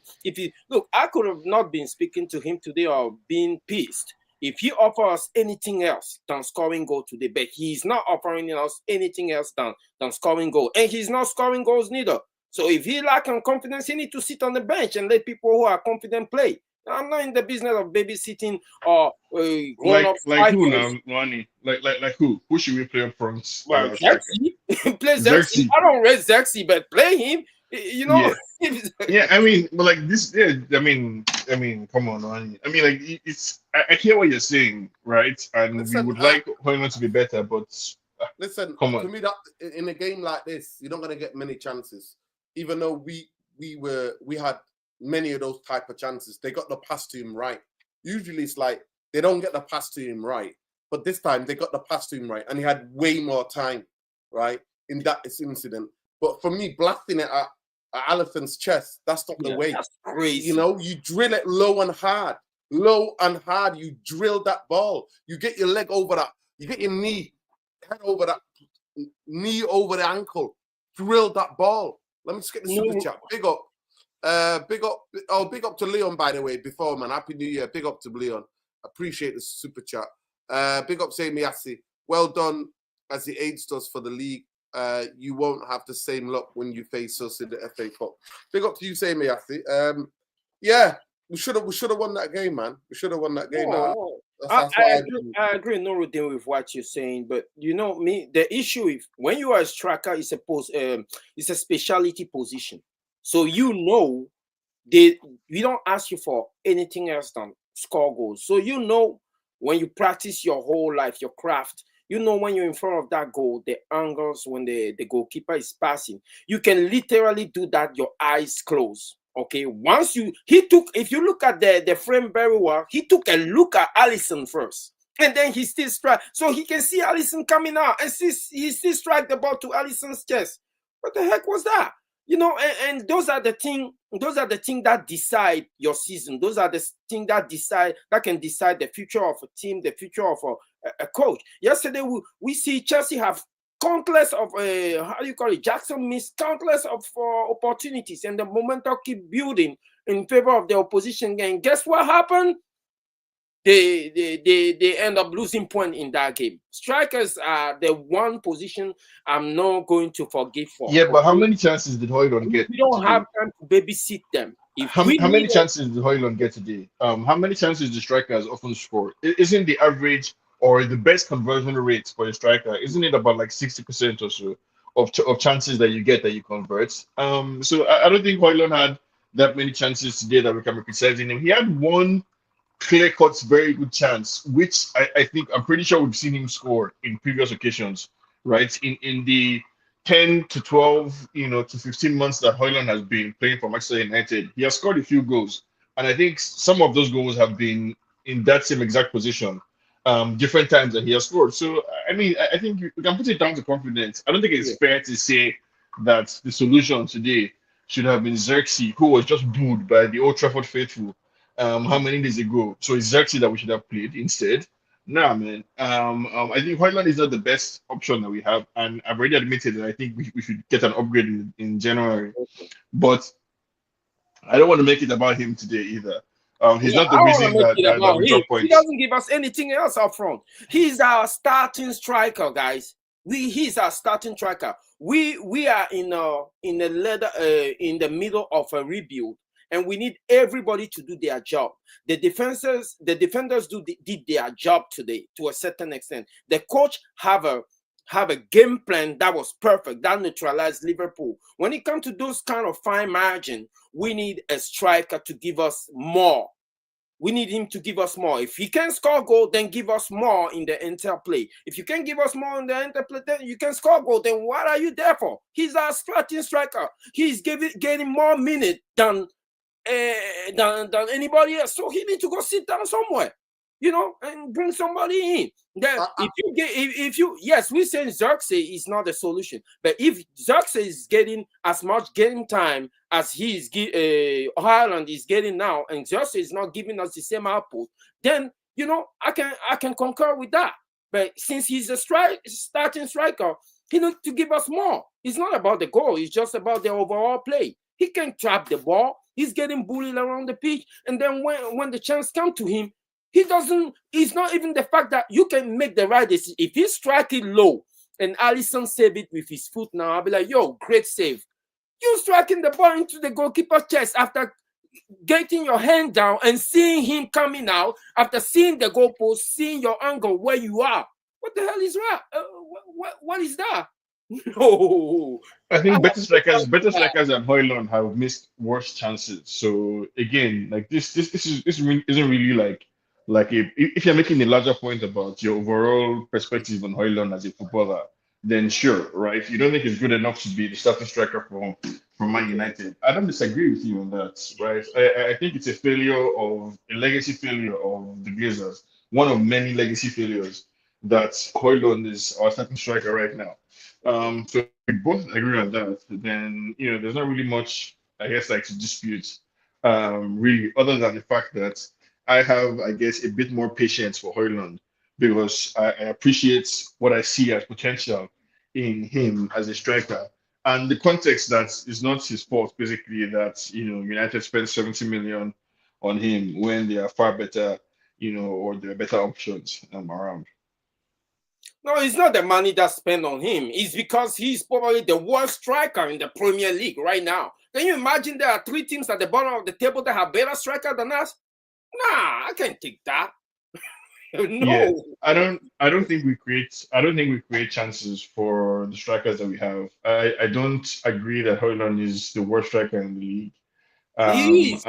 I could have not been speaking to him today or being pissed if he offers us anything else than scoring goal today. But he's not offering us anything else than scoring goal, and he's not scoring goals neither. So if he lacks confidence, he needs to sit on the bench and let people who are confident play. I'm not in the business of babysitting or like who now, Luani? Like who? Who should we play up front? Well, Xerxes. Play Xerxes. I don't rate Xerxes, but play him. You know. Yeah. I mean, but like this. Yeah, I mean, come on, Luani. I mean, like it's. I hear what you're saying, right? And we would like Højlund to be better, but listen. Come on. To me, that in a game like this, you're not going to get many chances. Even though we had many of those type of chances, they got the pass to him right. Usually it's like they don't get the pass to him right, but this time they got the pass to him right, and he had way more time, right, in that incident. But for me, blasting it at Alisson's chest, that's not the way. That's crazy. You know, you drill it low and hard. You drill that ball. You get your leg over that. You get your knee, head over that, knee over the ankle. Drill that ball. Let me just get the super chat. Big up to Leon, by the way, before, man. Happy New Year. Big up to Leon. Appreciate the super chat. Big up Sammy Assi. Well done as he aids us for the league. You won't have the same luck when you face us in the FA Cup. Big up to you, Sammy Assi. Yeah, we should have won that game, man. We should have won that game. No. I agree, Nuruddin, with what you're saying, but you know me. The issue is when you are a striker, it's a specialty position. So you know, we don't ask you for anything else than score goals. So you know when you practice your whole life, your craft. You know when you're in front of that goal, the angles when the goalkeeper is passing, you can literally do that. Your eyes closed. Okay, if you look at the frame very well, he took a look at Alisson first, and then he still strike, so he can see Alisson coming out, and he still strike the ball to Alisson's chest. What the heck was that? You know, and those are the things that decide your season. Those are the things that can decide the future of a team, the future of a coach. Yesterday, we see Chelsea have countless of Jackson missed countless of opportunities, and the momentum keep building in favor of the opposition. And guess what happened? They end up losing point in that game. Strikers are the one position I'm not going to forgive for. Yeah, but how many chances did Højlund get? We don't have time to babysit them. How many chances did Højlund get today? How many chances do strikers often score? Isn't the average or the best conversion rate for a striker, isn't it about like 60% or so of chances that you get that you convert? So I don't think Højlund had that many chances today that we can be criticizing him. He had one clear-cut, very good chance, which I'm pretty sure we've seen him score in previous occasions, right? In the 10 to 12, to 15 months that Højlund has been playing for Manchester United, he has scored a few goals. And I think some of those goals have been in that same exact position. Different times that he has scored. So, I mean, I think we can put it down to confidence. I don't think it's fair to say that the solution today should have been Xerxes, who was just booed by the Old Trafford faithful how many days ago. So it's Xerxes that we should have played instead. Nah, man. I think Højlund is not the best option that we have. And I've already admitted that I think we should get an upgrade in January. But I don't want to make it about him today either. He's not the reason that we drop points. He doesn't give us anything else up front. He's our starting striker, guys. He's our starting striker. We are in the middle of a rebuild, and we need everybody to do their job. The defenders did their job today to a certain extent. The coach have a game plan that was perfect, that neutralized Liverpool. When it comes to those kind of fine margin, we need a striker to give us more. We need him to give us more. If he can score goal, then give us more in the interplay. If you can give us more in the interplay, then you can score goal. Then what are you there for? He's our starting striker. He's getting more minutes than anybody else. So he needs to go sit down somewhere, and bring somebody in. Then yes, we say Xerxes is not the solution, but if Xerxes is getting as much game time as Højlund is getting now, and Xerxes is not giving us the same output, then I can concur with that. But since he's a starting striker, he needs to give us more. It's not about the goal; it's just about the overall play. He can trap the ball. He's getting bullied around the pitch, and then when the chance comes to him, it's not even the fact that you can make the right decision. If he's striking low and Alisson save it with his foot now, I'll be like, yo, great save. You striking the ball into the goalkeeper's chest after getting your hand down and seeing him coming out, after seeing the goalpost, seeing your angle where you are. What the hell is that? What is that? No. I think better strikers than Højlund have missed worse chances. So again, like this isn't really like if you're making a larger point about your overall perspective on Højlund as a footballer, then sure, right? You don't think he's good enough to be the starting striker from Man United. I don't disagree with you on that, right? I think it's a legacy failure of the Glazers, one of many legacy failures that Højlund is our starting striker right now. So if we both agree on that, then there's not really much, I guess, like to dispute, really, other than the fact that I have, I guess, a bit more patience for Højlund because I appreciate what I see as potential in him as a striker. And the context that is not his fault, basically, that United spent 70 million on him when they are far better or there are better options around. No, it's not the money that's spent on him. It's because he's probably the worst striker in the Premier League right now. Can you imagine there are 3 teams at the bottom of the table that have better striker than us? Nah, I can't take that. No. Yeah, I don't think we create chances for the strikers that we have. I don't agree that Højlund is the worst striker in the league. He is.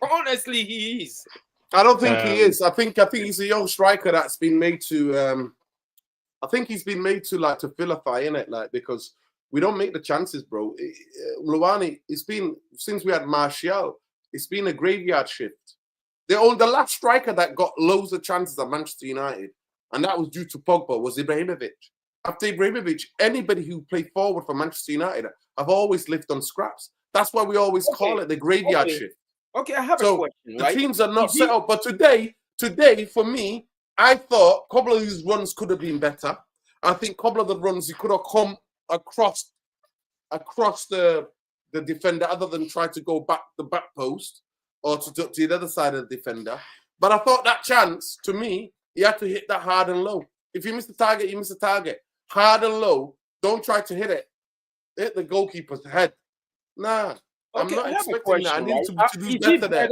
Honestly, he is. I don't think he is. I think he's a young striker that's been made to. I think he's been made to like to vilify, innit? Like, because we don't make the chances, bro. Luani, it's been since we had Martial. It's been a graveyard shift. The last striker that got loads of chances at Manchester United, and that was due to Pogba, was Ibrahimovic. After Ibrahimovic, anybody who played forward for Manchester United have always lived on scraps. That's why we always call it the graveyard shift. Okay, I have a question. The teams are not set up. But today, for me, I thought a couple of these runs could have been better. I think a couple of the runs he could have come across the defender, other than try to go back the back post or to the other side of the defender. But I thought that chance, to me, he had to hit that hard and low. If you miss the target, you miss the target. Hard and low. Don't try to hit it. Hit the goalkeeper's head. Nah, I'm not expecting that. I need to do better there.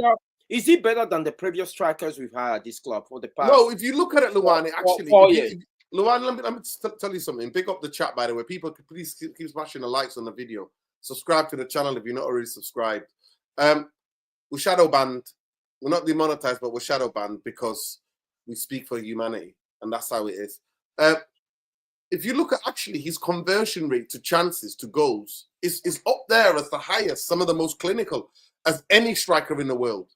Is he better than the previous strikers we've had at this club for the past? No, if you look at it, Luani, actually, Luani, let me tell you something. Pick up the chat, by the way. People, please keep smashing the likes on the video. Subscribe to the channel if you're not already subscribed. We're shadow banned. We're not demonetized, but we're shadow banned because we speak for humanity, and that's how it is. If you look at actually his conversion rate to chances, to goals, is up there as the highest, some of the most clinical as any striker in the world.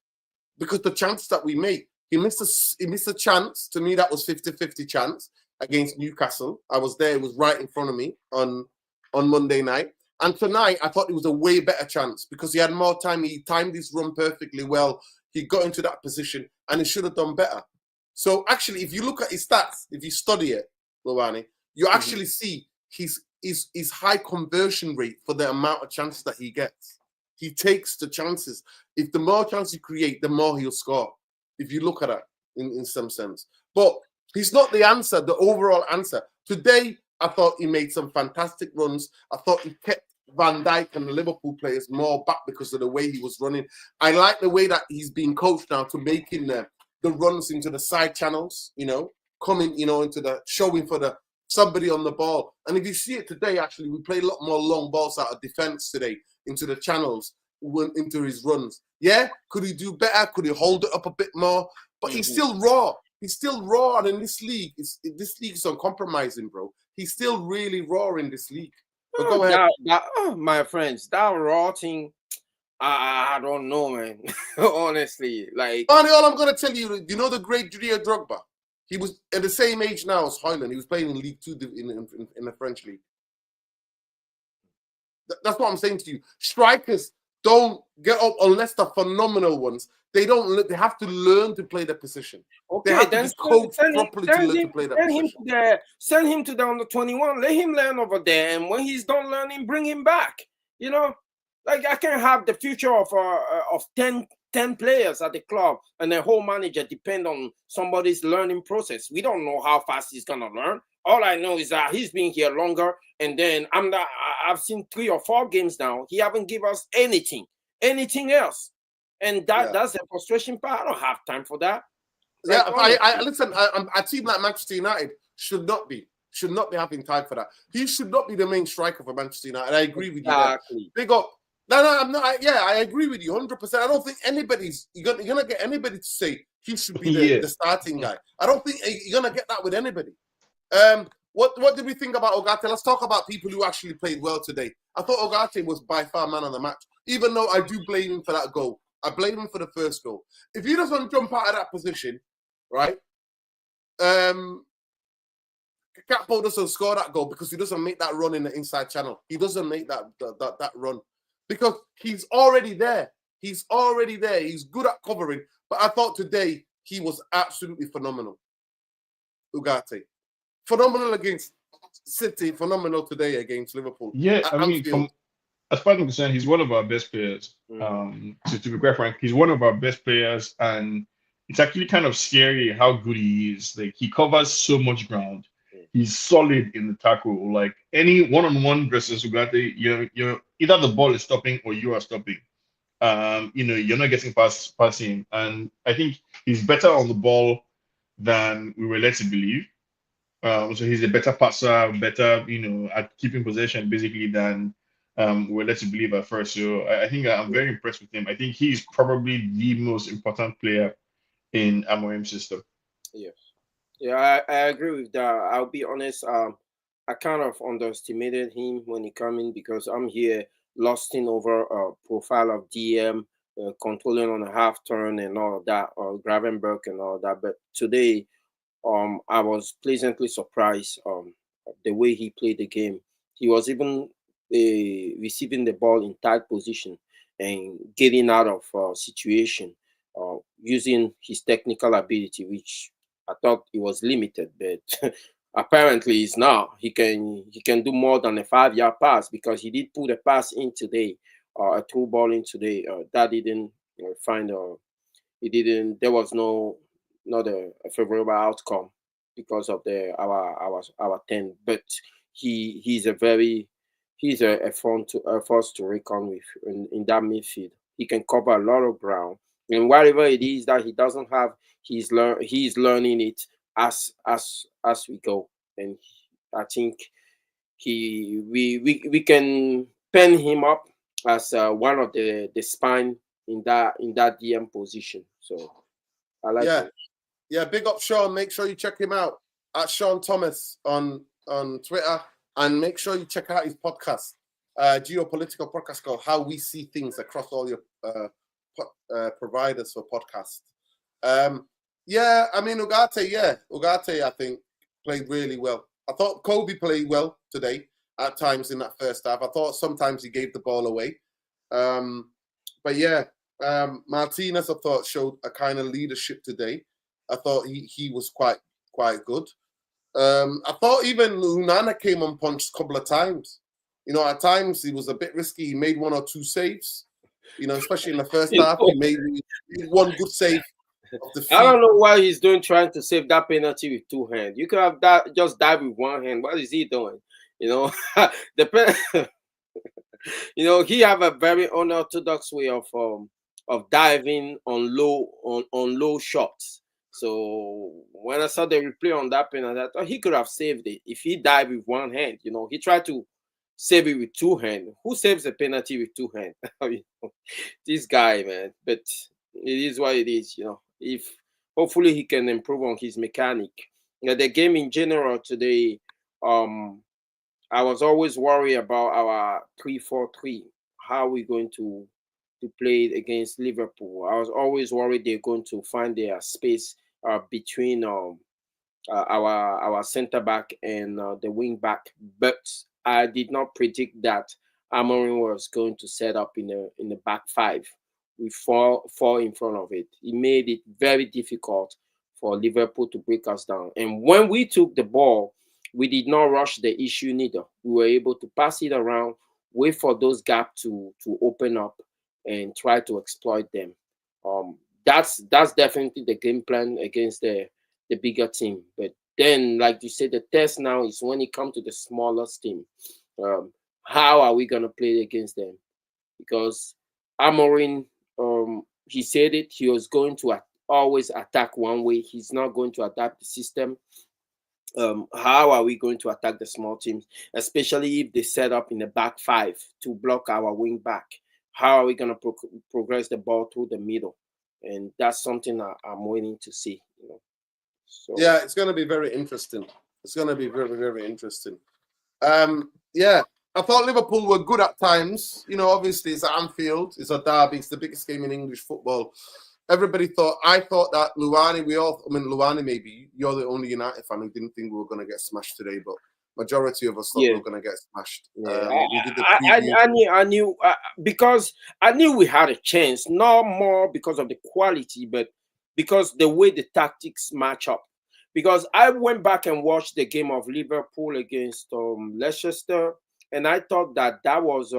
Because the chances that we make, he missed a chance. To me, that was 50-50 chance against Newcastle. I was there. It was right in front of me on Monday night. And tonight, I thought it was a way better chance because he had more time. He timed his run perfectly well. He got into that position, and he should have done better. So actually, if you look at his stats, if you study it, Luani, you actually see his high conversion rate for the amount of chances that he gets. He takes the chances. If the more chances you create, the more he'll score. If you look at it in some sense. But he's not the answer, the overall answer. Today, I thought he made some fantastic runs. I thought he kept Van Dijk and the Liverpool players more back because of the way he was running. I like the way that he's been coached now to making the runs into the side channels, coming, into the showing for the somebody on the ball. And if you see it today, actually, we play a lot more long balls out of defense today into the channels, into his runs. Yeah, could he do better? Could he hold it up a bit more? But he's still raw. He's still raw, and in this league, this league is uncompromising, bro. He's still really raw in this league. But go ahead. My friends, that raw thing, I don't know, man. Honestly, like. All I'm gonna tell you, the great Didier Drogba. He was at the same age now as Højlund. He was playing in League 2 in the French league. That's what I'm saying to you. Strikers don't get up unless they're phenomenal ones. They don't. They have to learn to play the position. Okay, they have to be coached properly to learn to play that position. Send him to the under 21. Let him learn over there, and when he's done learning, bring him back. Like I can't have the future of 10 players at the club and the whole manager depend on somebody's learning process. We don't know how fast he's gonna learn. All I know is that he's been here longer, and then I've seen 3 or 4 games now. He haven't given us anything else, and that's the frustration part. I don't have time for that. Yeah, I listen. A team like Manchester United should not be having time for that. He should not be the main striker for Manchester United. I agree with you. There. Big up. No, I'm not. I agree with you 100%. I don't think you're gonna get anybody to say he should be the starting guy. I don't think you're gonna get that with anybody. What did we think about Ugarte? Let's talk about people who actually played well today. I thought Ugarte was by far man of the match, even though I do blame him for that goal. I blame him for the first goal. If he doesn't jump out of that position, right? Capo doesn't score that goal because he doesn't make that run in the inside channel. He doesn't make that run because he's already there. He's already there. He's good at covering. But I thought today he was absolutely phenomenal. Ugarte. Phenomenal against City. Phenomenal today against Liverpool. Yeah, I mean, as far as I'm concerned, he's one of our best players. To be quite frank, he's one of our best players, and it's actually kind of scary how good he is. Like he covers so much ground. He's solid in the tackle. Like any one-on-one versus Ugarte, you're either the ball is stopping or you are stopping. You're not getting past him. And I think he's better on the ball than we were led to believe. So he's a better passer, better, at keeping possession basically than we were led to believe at first. So I think I'm very impressed with him. I think he's probably the most important player in Amorim's system. Yes. Yeah, I agree with that. I'll be honest. I kind of underestimated him when he came in because I'm here lusting over a profile of DM, controlling on a half turn and all of that, or Gravenberg and all that. But today, I was pleasantly surprised the way he played the game. He was even receiving the ball in tight position and getting out of situation using his technical ability, which I thought he was limited, but apparently he's not. He can do more than a 5-yard pass because he did put a pass in today, a through ball in today. That didn't find he didn't. There was not a favorable outcome because of our 10. But he's a force to reckon with in that midfield. He can cover a lot of ground, and whatever it is that he doesn't have, he's learning it as we go. And I think we can pen him up as one of the spine in that DM position. So I like it. Yeah, big up Sean. Make sure you check him out at Sean Thomas on Twitter, and make sure you check out his podcast, geopolitical podcast called How We See Things across all your providers for podcasts. Ugarte, I think played really well. I thought Kobe played well today at times in that first half. I thought sometimes he gave the ball away. Martinez, I thought, showed a kind of leadership today. I thought he was quite good. I thought even Unana came on punch a couple of times. At times he was a bit risky. He made 1 or 2 saves. Especially in the first half, he made one good save. I don't know why he's trying to save that penalty with 2 hands. You could have just dived with 1 hand. What is he doing? He have a very unorthodox way of diving on low shots. So when I saw the replay on that penalty, I thought he could have saved it if he dived with 1 hand. He tried to save it with 2 hands. Who saves a penalty with 2 hands? This guy, man. But it is what it is. If hopefully he can improve on his mechanic. The game in general today, I was always worried about our 3-4-3. How are we going to play against Liverpool? I was always worried they're going to find their space between our center back and the wing back. But I did not predict that Amorim was going to set up in the back 5 with four in front of it. He made it very difficult for Liverpool to break us down. And when we took the ball, we did not rush the issue neither. We were able to pass it around, wait for those gaps to open up, and try to exploit them. That's definitely the game plan against the bigger team. But then, like you said, the test now is when it comes to the smallest team. How are we going to play against them? Because Amorim, he said it, he was going to always attack one way. He's not going to adapt the system. How are we going to attack the small teams, especially if they set up in the back 5 to block our wing back? How are we going to progress the ball through the middle? And that's something I'm waiting to see. So yeah, it's going to be very interesting. It's going to be very, very interesting. I thought Liverpool were good at times. Obviously it's at Anfield. It's a derby. It's the biggest game in English football. I thought that Luani, maybe you're the only United fan who didn't think we were going to get smashed today, but majority of us thought we were going to get smashed. We did the preview. I knew because I knew we had a chance, not more because of the quality, but because the way the tactics match up. Because I went back and watched the game of Liverpool against Leicester, and I thought that was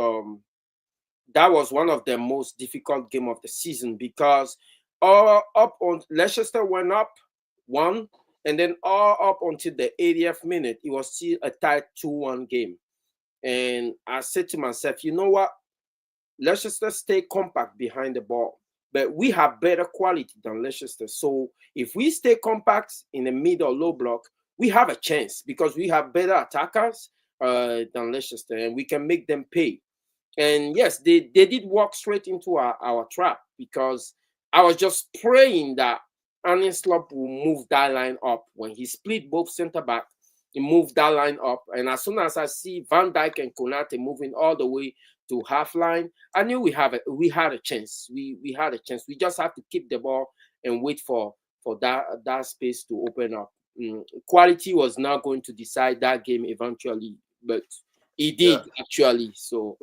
one of the most difficult game of the season because all up on Leicester went up 1, and then all up until the 80th minute, it was still a tight 2-1 game. And I said to myself, you know what? Leicester stay compact behind the ball, but we have better quality than Leicester. So if we stay compact in the mid or low block, we have a chance because we have better attackers than Leicester, and we can make them pay. And yes, they did walk straight into our trap, because I was just praying that Arne Slot will move that line up. When he split both center back, he moved that line up. And as soon as I see Van Dijk and Konate moving all the way to half line, I knew we had a chance. We had a chance. We just have to keep the ball and wait for that space to open up. Quality was not going to decide that game eventually, but it did actually. So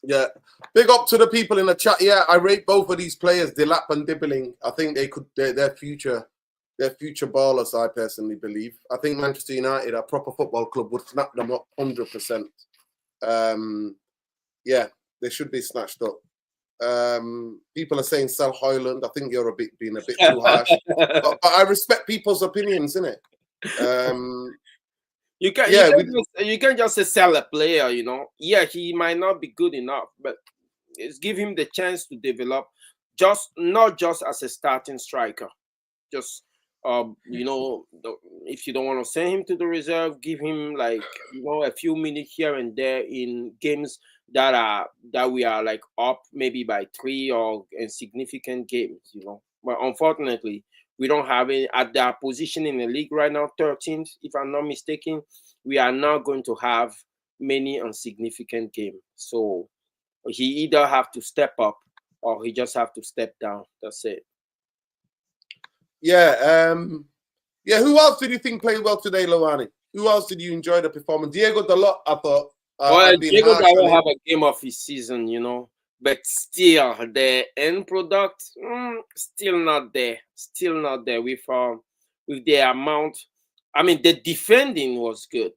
yeah, big up to the people in the chat. Yeah, I rate both of these players, Delap and Dibbeling. I think they could their future ballers. I personally believe. I think Manchester United, a proper football club, would snap them up 100%. Yeah, they should be snatched up. People are saying sell Højlund. I think you're being a bit too harsh, but I respect people's opinions, innit? You can't just say sell a player, you know. Yeah, he might not be good enough, but it's give him the chance to develop, not just as a starting striker. Just you know, if you don't want to send him to the reserve, give him like, you know, a few minutes here and there in games that we are like up maybe by 3 or insignificant games, you know. But unfortunately, we don't have it at their position in the league right now, 13th, if I'm not mistaken. We are not going to have many insignificant games. So he either have to step up or he just have to step down. That's it. Yeah. Yeah. Who else did you think played well today, Lowani? Who else did you enjoy the performance? Diego Dalot, I thought. Well, Diego Dalot have a game of his season, you know. But still, the end product, still not there. Still not there with the amount. I mean, the defending was good.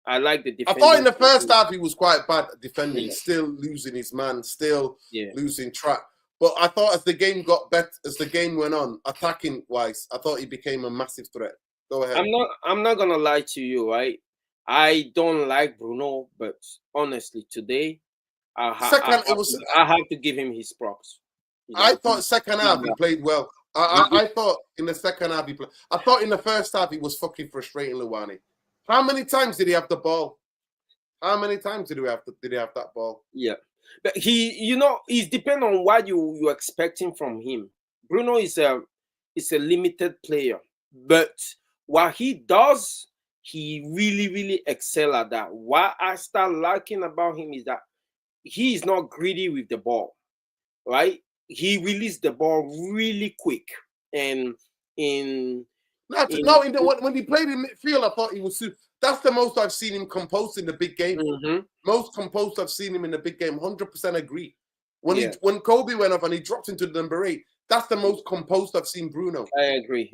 I like the defending. I thought in the first half he was quite bad at defending, still losing his man, still losing track. But I thought as the game got better, as the game went on, attacking wise, I thought he became a massive threat. Go ahead. I'm not gonna lie to you, right? I don't like Bruno, but honestly, today I have to give him his props. You know, I thought second half he played well. I thought in the second half he played. I thought in the first half he was fucking frustrating, Luwani. How many times did he have the ball? How many times did he have that ball? Yeah, but it depends on what you're expecting from him. Bruno is a limited player, but what he does, he really excel at that. What I start liking about him is that he is not greedy with the ball, right? He released the ball really quick, and when he played in midfield, I thought he was. That's the most I've seen him composed in the big game. Most composed I've seen him in the big game. 100% agree. When Kobe went off and he dropped into the number 8, that's the most composed I've seen Bruno. I agree.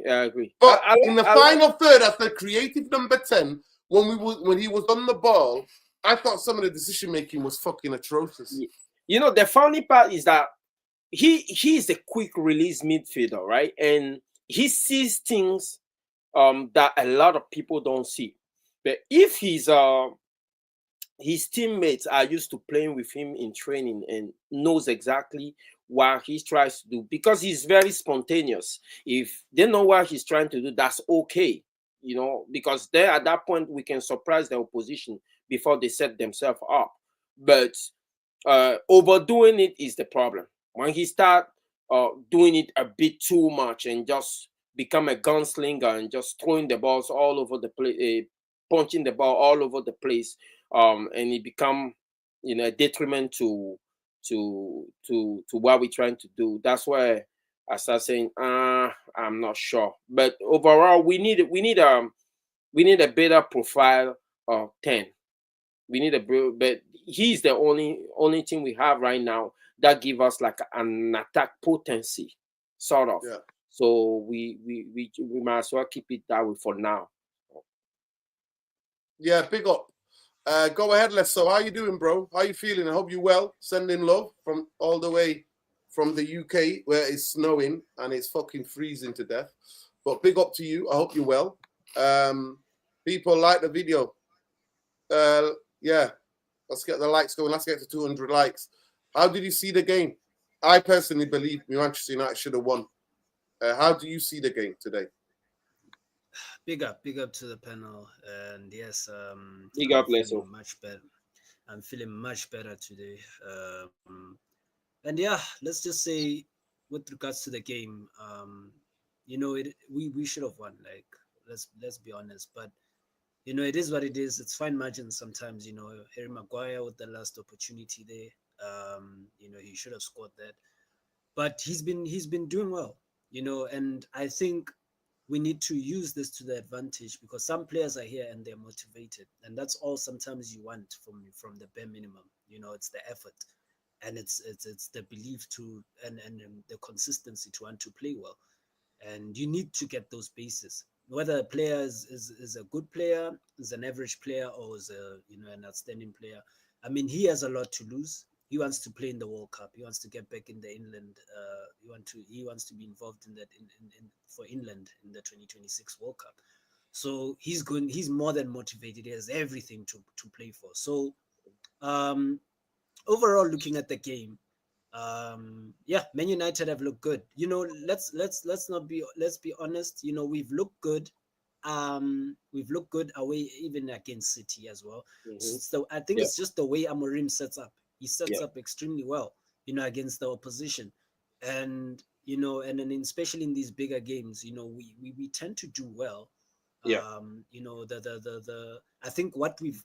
But in the final third, as the creative number 10, when he was on the ball, I thought some of the decision making was fucking atrocious. You know, the funny part is that he's a quick release midfielder, right? And he sees things that a lot of people don't see. But if his teammates are used to playing with him in training and knows exactly what he tries to do, because he's very spontaneous. If they know what he's trying to do, that's okay, you know, because then at that point we can surprise the opposition before they set themselves up. But overdoing it is the problem. When he start doing it a bit too much and just become a gunslinger and just throwing the balls all over the place, punching the ball all over the place, and it become, you know, a detriment to what we're trying to do. That's why I start saying, I'm not sure. But overall, we need a better profile of 10. We need but he's the only thing we have right now that give us like an attack potency, sort of. Yeah. So we might as well keep it that way for now. Yeah, big up. Go ahead, Lesso. How you doing, bro? How you feeling? I hope you're well. Sending love from all the way from the UK where it's snowing and it's fucking freezing to death. But big up to you. I hope you're well. People like the video. Yeah, let's get the likes going. Let's get to 200 likes. How did you see the game? I personally believe Manchester United should have won. How do you see the game today? Big up to the panel, and yes, Big up, feeling Leso. much better. I'm feeling much better today. And yeah, let's just say, with regards to the game, we should have won. Like, let's be honest, but it is what it is. It's fine margins sometimes. Harry Maguire with the last opportunity there. He should have scored that, but he's been doing well. And I think we need to use this to the advantage, because some players are here and they're motivated, and that's all sometimes you want from the bare minimum. It's the effort, and it's the belief to and the consistency to want to play well, and you need to get those bases. Whether a player is a good player, is an average player, or is an outstanding player. I mean, he has a lot to lose. He wants to play in the World Cup. He wants to get back in the England. He wants to be involved in that for England in the 2026 World Cup. So he's going. He's more than motivated. He has everything to play for. So overall, looking at the game, yeah, Man United have looked good. Let's be honest. We've looked good. We've looked good away, even against City as well. So I think it's just the way Amorim sets up. He sets up extremely well, against the opposition, and and then especially in these bigger games, we tend to do well. I think what we've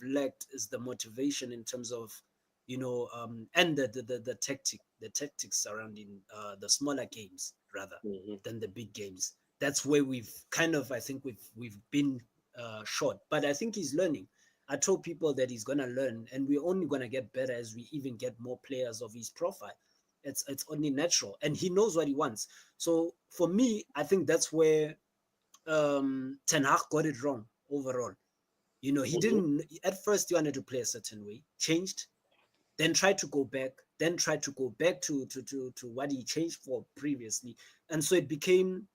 lacked is the motivation in terms of and the tactics surrounding the smaller games rather than the big games. That's where I think we've been short. But I think he's learning. I told people that he's gonna learn, and we're only gonna get better as we even get more players of his profile. It's only natural, and he knows what he wants. So for me, I think that's where Ten Hag got it wrong overall. He didn't at first. He wanted to play a certain way, changed, then tried to go back, to what he changed for previously, and so it became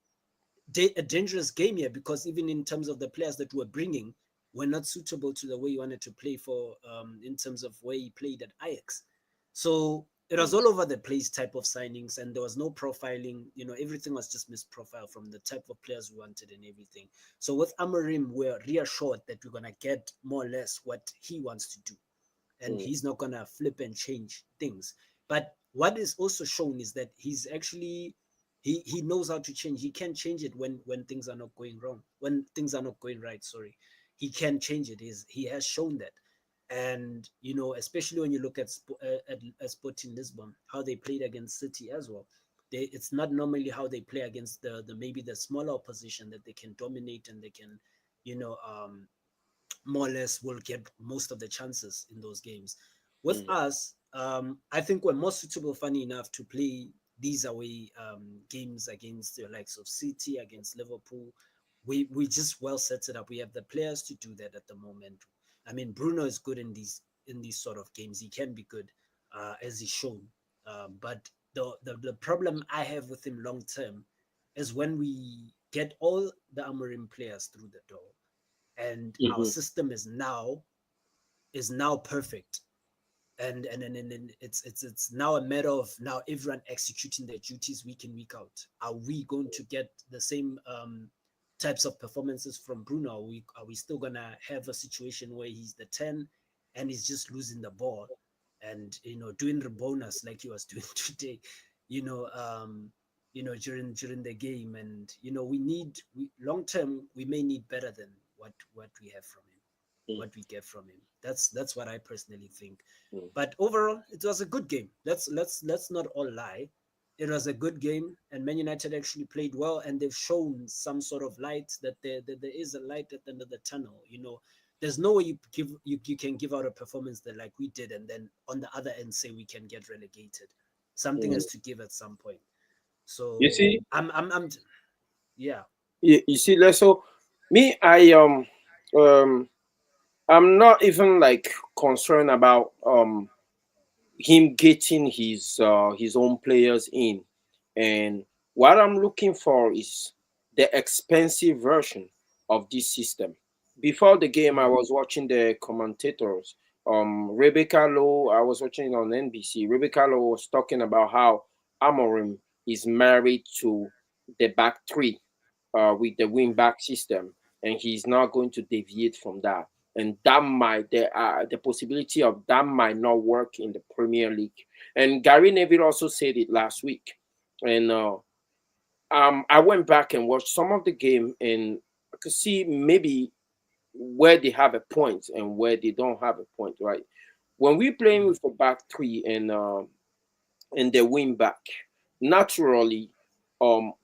a dangerous game here, because even in terms of the players that we're bringing were not suitable to the way he wanted to play for, in terms of where he played at Ajax. So it was all over the place type of signings, and there was no profiling. Everything was just misprofiled from the type of players we wanted and everything. So with Amorim, we're reassured that we're gonna get more or less what he wants to do, and he's not gonna flip and change things. But what is also shown is that he's actually he knows how to change. He can change it when things are not going wrong, when things are not going right. Sorry, he can change it. He has shown that. And especially when you look at Sporting Lisbon, how they played against City as well. It's not normally how they play against the maybe the smaller opposition, that they can dominate and they can more or less will get most of the chances in those games. With us, I think we're more suitable, funny enough, to play these away games against the likes of City, against Liverpool. We just well set it up. We have the players to do that at the moment. I mean, Bruno is good in these sort of games. He can be good, as he's shown. But the problem I have with him long term is when we get all the Amorim players through the door, and our system is now perfect, and it's now a matter of now everyone executing their duties week in, week out. Are we going to get the same types of performances from Bruno? Are we still gonna have a situation where he's the 10 and he's just losing the ball and doing the bonus like he was doing today, during the game? And we long term we may need better than what we have from him, what we get from him. That's what I personally think. But overall, it was a good game. Let's not all lie. It was a good game, and Man United actually played well, and they've shown some sort of light, that there is a light at the end of the tunnel. There's no way you can give out a performance that like we did, and then on the other end say we can get relegated. Something has to give at some point. So You see, yeah. you see, Leso, me, I'm not even like concerned about him getting his own players in, and what I'm looking for is the expensive version of this system. Before the game, I was watching the commentators. Rebecca Lowe, I was watching it on NBC. Rebecca Lowe was talking about how Amorim is married to the back three, with the wing back system, and he's not going to deviate from that. And that might the possibility of that might not work in the Premier League. And Gary Neville also said it last week. And I went back and watched some of the game, and I could see maybe where they have a point and where they don't have a point. Right, when we're playing with a back three and the wing back, naturally,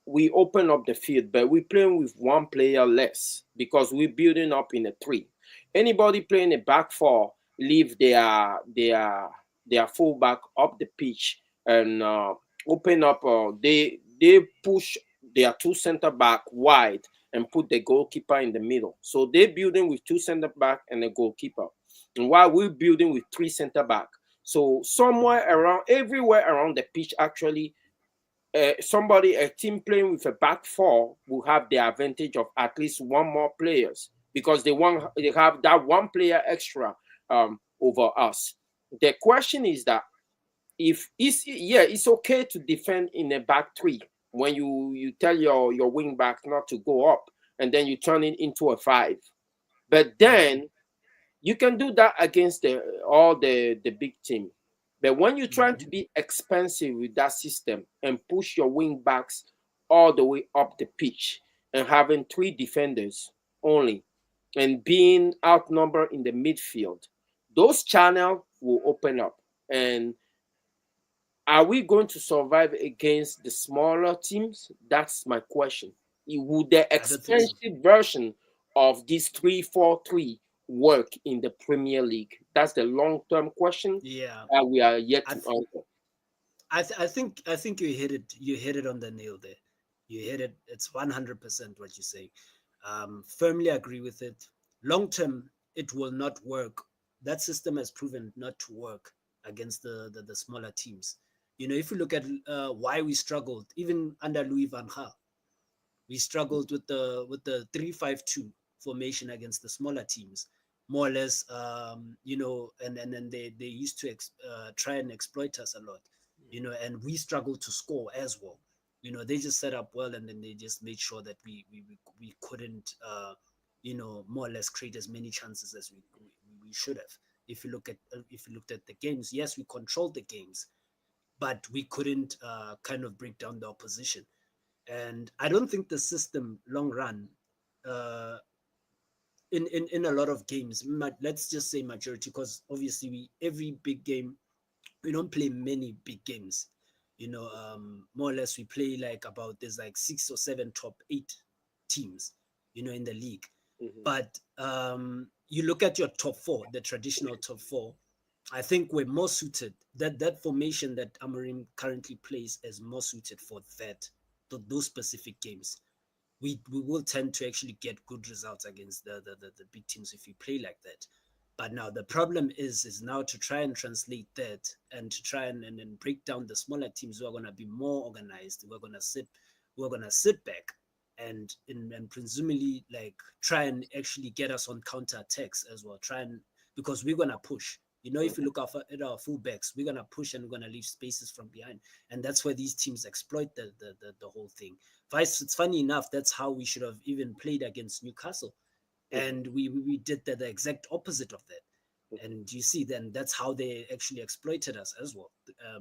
we open up the field, but we're playing with one player less because we're building up in a three. Anybody playing a back four leave their fullback up the pitch and open up. They push their two center back wide and put the goalkeeper in the middle. So they're building with two center back and a goalkeeper, and while we're building with three center back. So somewhere around, everywhere around the pitch, actually, a team playing with a back four will have the advantage of at least one more players because they have that one player extra over us. The question is that if it's okay to defend in a back three when you tell your wing back not to go up and then you turn it into a five, but then you can do that against all the big team. But when you're trying to be expensive with that system and push your wing backs all the way up the pitch and having three defenders only and being outnumbered in the midfield, those channels will open up. And are we going to survive against the smaller teams? That's my question. Would the expensive version of this 3-4-3 work in the Premier League? That's the long-term question. Yeah, We are yet to answer. I think you hit it. You hit it on the nail there. You hit it. It's 100% what you say. Firmly agree with it. Long term, it will not work. That system has proven not to work against the smaller teams. You know, if you look at why we struggled, even under Louis van Gaal, we struggled with the 3-5-2 formation against the smaller teams, more or less. You know, and then they used to try and exploit us a lot. You know, and we struggled to score as well. You know, they just set up well, and then they just made sure that we couldn't, you know, more or less create as many chances as we should have. If you looked at the games, yes, we controlled the games, but we couldn't kind of break down the opposition. And I don't think the system long run, uh, in a lot of games, let's just say majority, because obviously every big game, we don't play many big games. You know, more or less we play like about, there's like 6 or 7 top 8 teams, you know, in the league. But you look at your top 4, the traditional top 4, I think we're more suited. That formation that Amorim currently plays is more suited for those specific games. We will tend to actually get good results against the big teams if we play like that. But now the problem is now to try and translate that and to try and break down the smaller teams who are going to be more organized. We're going to sit back and presumably like try and actually get us on counter attacks as well. Because we're going to push. You know, if you look at our fullbacks, we're going to push and we're going to leave spaces from behind. And that's where these teams exploit the whole thing. It's funny enough, that's how we should have even played against Newcastle. And we did the exact opposite of that. And you see, then that's how they actually exploited us as well.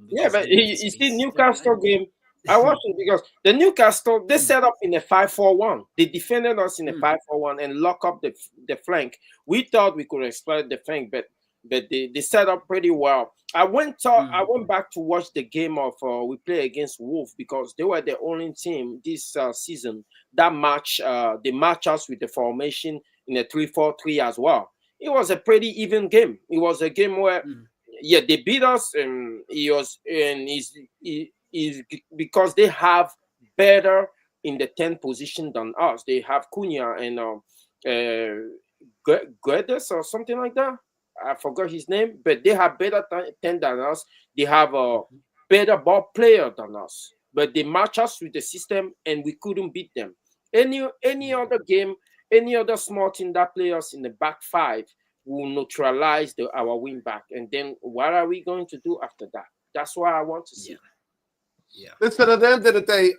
Yeah, but you see, Newcastle game, I watched it because the Newcastle, they set up in a 5-4-1. They defended us in a 5-4-1 and lock up the flank. We thought we could exploit the flank, but they set up pretty well. I went back to watch the game of we play against Wolves because they were the only team this season that they match us with the formation in a 3-4-3 as well. It was a pretty even game. It was a game where they beat us, and is because they have better in the 10th position than us. They have Cunha and Guedes or something like that. I forgot his name, but they have better talent than us. They have a better ball player than us, but they match us with the system, and we couldn't beat them. Any other game, any other small team that play us in the back five will neutralize our wing back, and then what are we going to do after that? That's what I want to see. Yeah. Listen, at the end of the day,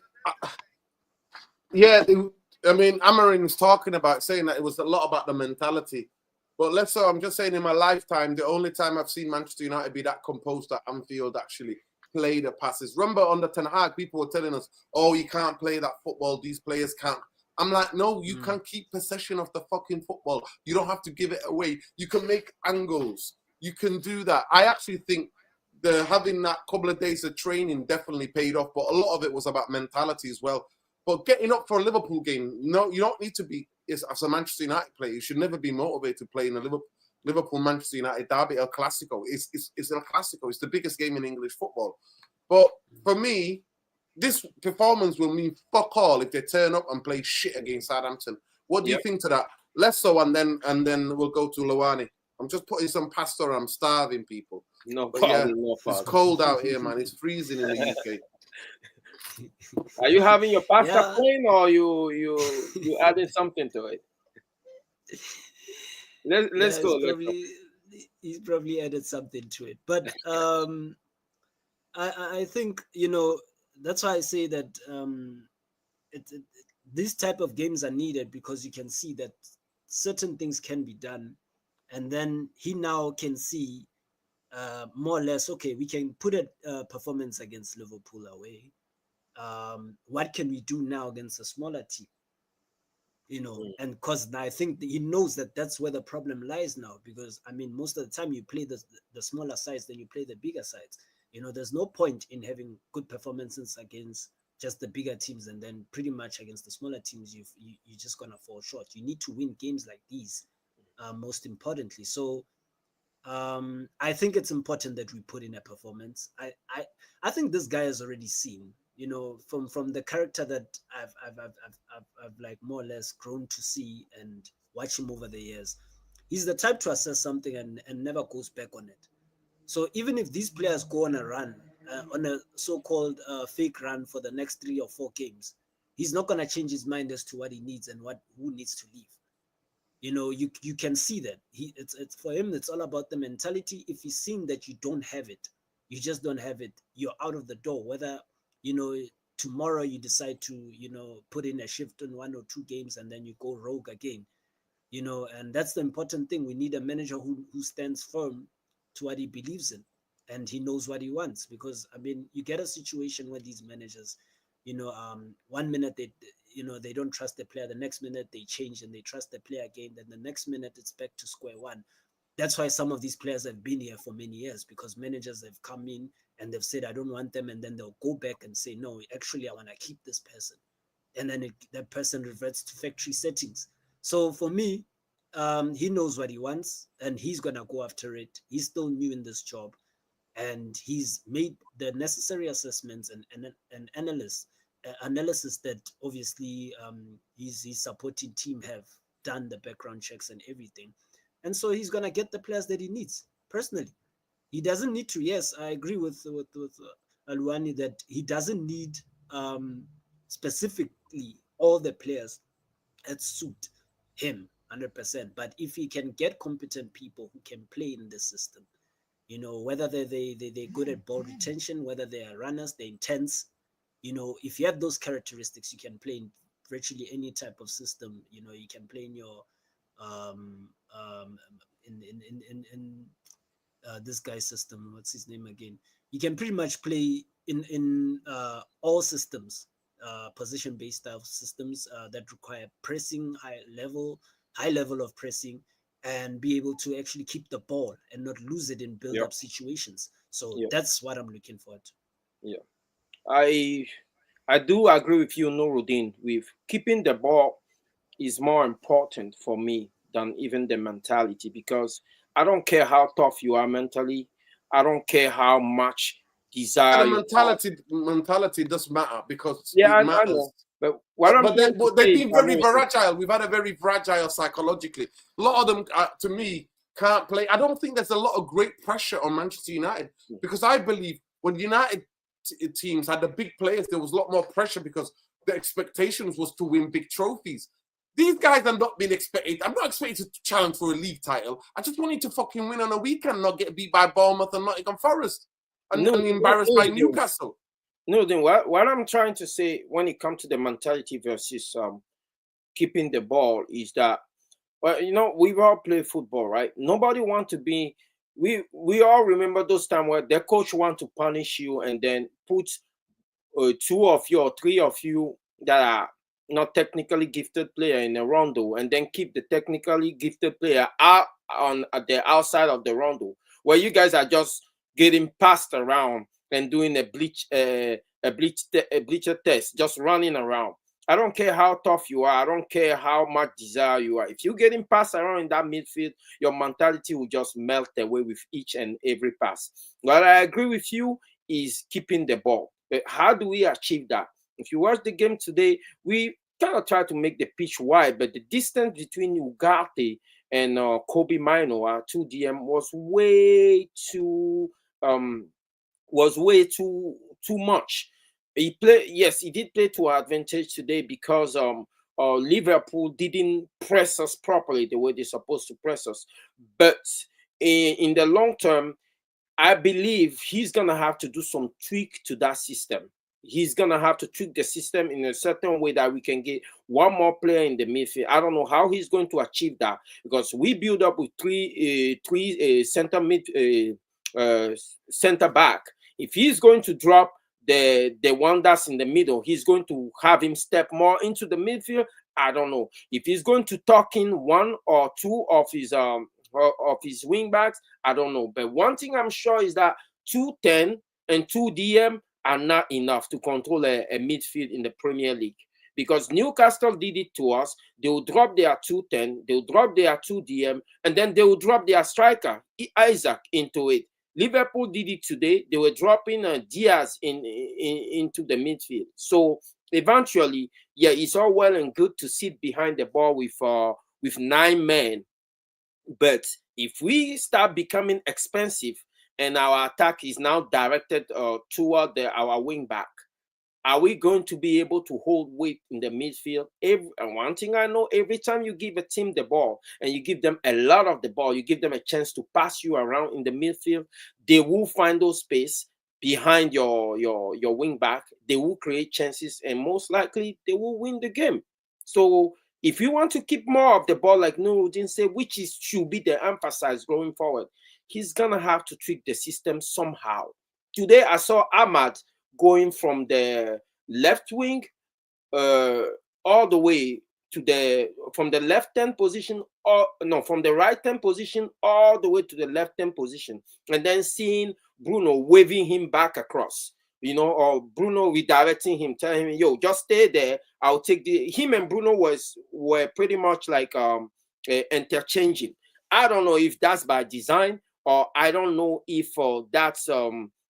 I mean, Amarin's talking about saying that it was a lot about the mentality. But let's say, I'm just saying, in my lifetime, the only time I've seen Manchester United be that composed at Anfield actually play the passes. Remember, under Ten Hag, people were telling us, oh, you can't play that football. These players can't. I'm like, no, you can keep possession of the fucking football. You don't have to give it away. You can make angles. You can do that. I actually think having that couple of days of training definitely paid off, but a lot of it was about mentality as well. But getting up for a Liverpool game, no, you don't need to be, as a Manchester United player, you should never be motivated playing a Liverpool-Manchester United derby, El Clasico. It's El Clasico. It's the biggest game in English football. But for me, this performance will mean fuck all if they turn up and play shit against Southampton. What do you think to that? Less so, and then we'll go to Luani. I'm just putting some pasta. I'm starving people. No problem. No problem. It's cold out here, man. It's freezing in the UK. Are you having your pasta plain, or you adding something to it? Let's go. He's probably added something to it, but I think, you know, that's why I say that these type of games are needed, because you can see that certain things can be done, and then he now can see more or less, okay, we can put a performance against Liverpool away. What can we do now against a smaller team? You know, and because I think he knows that that's where the problem lies now, because I mean, most of the time you play the smaller sides, then you play the bigger sides. You know, there's no point in having good performances against just the bigger teams, and then pretty much against the smaller teams, you're just gonna fall short. You need to win games like these, most importantly. So I think it's important that we put in a performance. I think this guy has already seen, you know, from the character that I've like more or less grown to see and watch him over the years. He's the type to assess something and never goes back on it. So even if these players go on a run, on a so-called fake run for the next 3 or 4 games, he's not going to change his mind as to what he needs and who needs to leave. You know, you can see that it's for him, it's all about the mentality. If he's seeing that you don't have it, you just don't have it, you're out of the door. Whether, you know, tomorrow you decide to, you know, put in a shift on 1 or 2 games and then you go rogue again, you know, and that's the important thing. We need a manager who stands firm to what he believes in, and he knows what he wants. Because I mean, you get a situation where these managers, you know, 1 minute they don't trust the player, the next minute they change and they trust the player again, then the next minute it's back to square one. That's why some of these players have been here for many years, because managers have come in and they've said, I don't want them, and then they'll go back and say, no, actually I want to keep this person, and then that person reverts to factory settings. So for me, he knows what he wants and he's gonna go after it. He's still new in this job, and he's made the necessary assessments and analysis that obviously his supporting team have done the background checks and everything. And so he's gonna get the players that he needs. Personally, he doesn't need to. Yes, I agree with Aluani that he doesn't need specifically all the players that suit him 100%. But if he can get competent people who can play in the system, you know, whether they're good at ball retention, whether they are runners, they're intense, you know, if you have those characteristics, you can play in virtually any type of system. You know, you can play in your this guy's system. What's his name again? You can pretty much play in all systems, position-based style systems that require pressing, high level of pressing, and be able to actually keep the ball and not lose it in build-up situations. So that's what I'm looking forward to. Yeah, I do agree with you, Nuruddin. With keeping the ball is more important for me than even the mentality, because I don't care how tough you are mentally. I don't care how much desire. The mentality does matter, because it matters. I know. But they've been very fragile. We've had a very fragile psychologically. A lot of them, to me, can't play. I don't think there's a lot of great pressure on Manchester United because I believe when United teams had the big players, there was a lot more pressure because the expectations was to win big trophies. These guys are not being expected. I'm not expected to challenge for a league title. I just wanted to fucking win on a weekend, not get beat by Bournemouth and Nottingham Forest and embarrassed by Newcastle. No, then what I'm trying to say when it comes to the mentality versus keeping the ball is that, well, you know, we've all played football, right? Nobody want to be. We all remember those times where the coach want to punish you and then put 2 of you or 3 of you that are not technically gifted player in a rondo, and then keep the technically gifted player out at the outside of the rondo, where you guys are just getting passed around and doing a bleacher test, just running around. I don't care how tough you are. I don't care how much desire you are. If you're getting passed around in that midfield, your mentality will just melt away with each and every pass. What I agree with you is keeping the ball. But how do we achieve that? If you watch the game today, we kind of try to make the pitch wide, but the distance between Ugarte and Kobe Mino, our 2 DM, was way too much. He did play to our advantage today because Liverpool didn't press us properly the way they're supposed to press us. But in the long term, I believe he's gonna have to do some tweak to that system. He's gonna have to tweak the system in a certain way that we can get one more player in the midfield. I don't know how he's going to achieve that because we build up with three center back. If he's going to drop the one that's in the middle, he's going to have him step more into the midfield. I don't know if he's going to tuck in 1 or 2 of his wing backs. I don't know, but one thing I'm sure is that 210 and 2 DM are not enough to control a midfield in the Premier League, because Newcastle did it to us. They will drop their 210, they will drop their 2 DM, and then they will drop their striker Isaac into it. Liverpool did it today. They were dropping Diaz into the midfield. So eventually, yeah, it's all well and good to sit behind the ball with 9 men, but if we start becoming expensive and our attack is now directed toward our wing back, are we going to be able to hold weight in the midfield? And one thing I know, every time you give a team the ball and you give them a lot of the ball, you give them a chance to pass you around in the midfield, they will find those space behind your wing back. They will create chances and most likely they will win the game. So if you want to keep more of the ball, like Nuruddin said, which should be the emphasis going forward, he's gonna have to tweak the system somehow. Today I saw Ahmad going from the left wing all the way to from the left hand position, from the right hand position all the way to the left hand position, and then seeing Bruno waving him back across, or Bruno redirecting him, telling him, yo, just stay there, I'll take him and Bruno were pretty much like interchanging. I don't know if that's by design, or I don't know if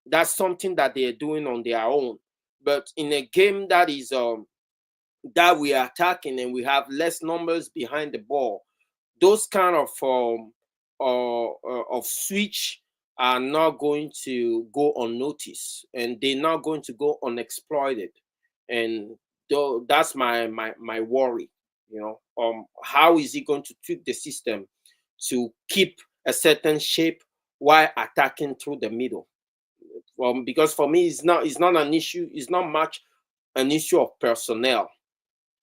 that's something that they're doing on their own. But in a game that is that we are attacking and we have less numbers behind the ball, those kind of switch are not going to go unnoticed, and they're not going to go unexploited. And that's my worry. How is he going to tweak the system to keep a certain shape while attacking through the middle? Because for me, it's not an issue. It's not much an issue of personnel.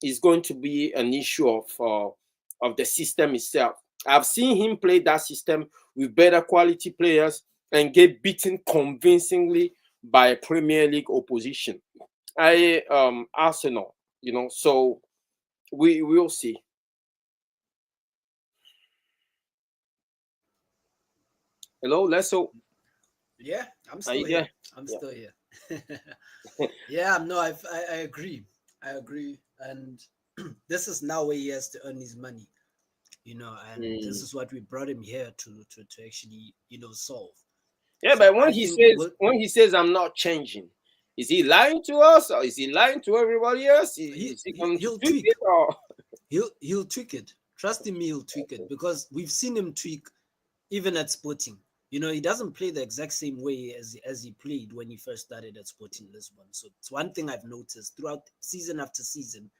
It's going to be an issue of the system itself. I've seen him play that system with better quality players and get beaten convincingly by a Premier League opposition. Arsenal, so we will see. Hello, Lesso. Yeah, I'm still here. I'm still here. Yeah, no, I agree. I agree. And this is now where he has to earn his money, and this is what we brought him here to actually, solve. Yeah, so but when he says I'm not changing, is he lying to us or is he lying to everybody else? He'll tweak it, or he'll tweak it. Trust me, he'll tweak it, because we've seen him tweak even at Sporting. You know, he doesn't play the exact same way as he played when he first started at Sporting Lisbon. So it's one thing I've noticed throughout season after season.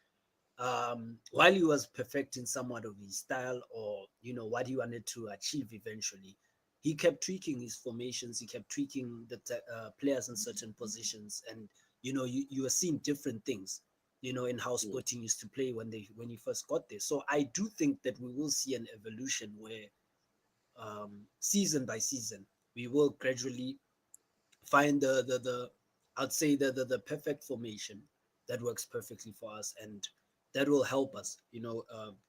While he was perfecting somewhat of his style, or you know what he wanted to achieve eventually, he kept tweaking his formations. He kept tweaking the players in certain positions, and you know you are seeing different things. You know, in how Sporting used to play when he first got there. So I do think that we will see an evolution where season by season we will gradually find the I'd say the perfect formation that works perfectly for us, and that will help us, you know,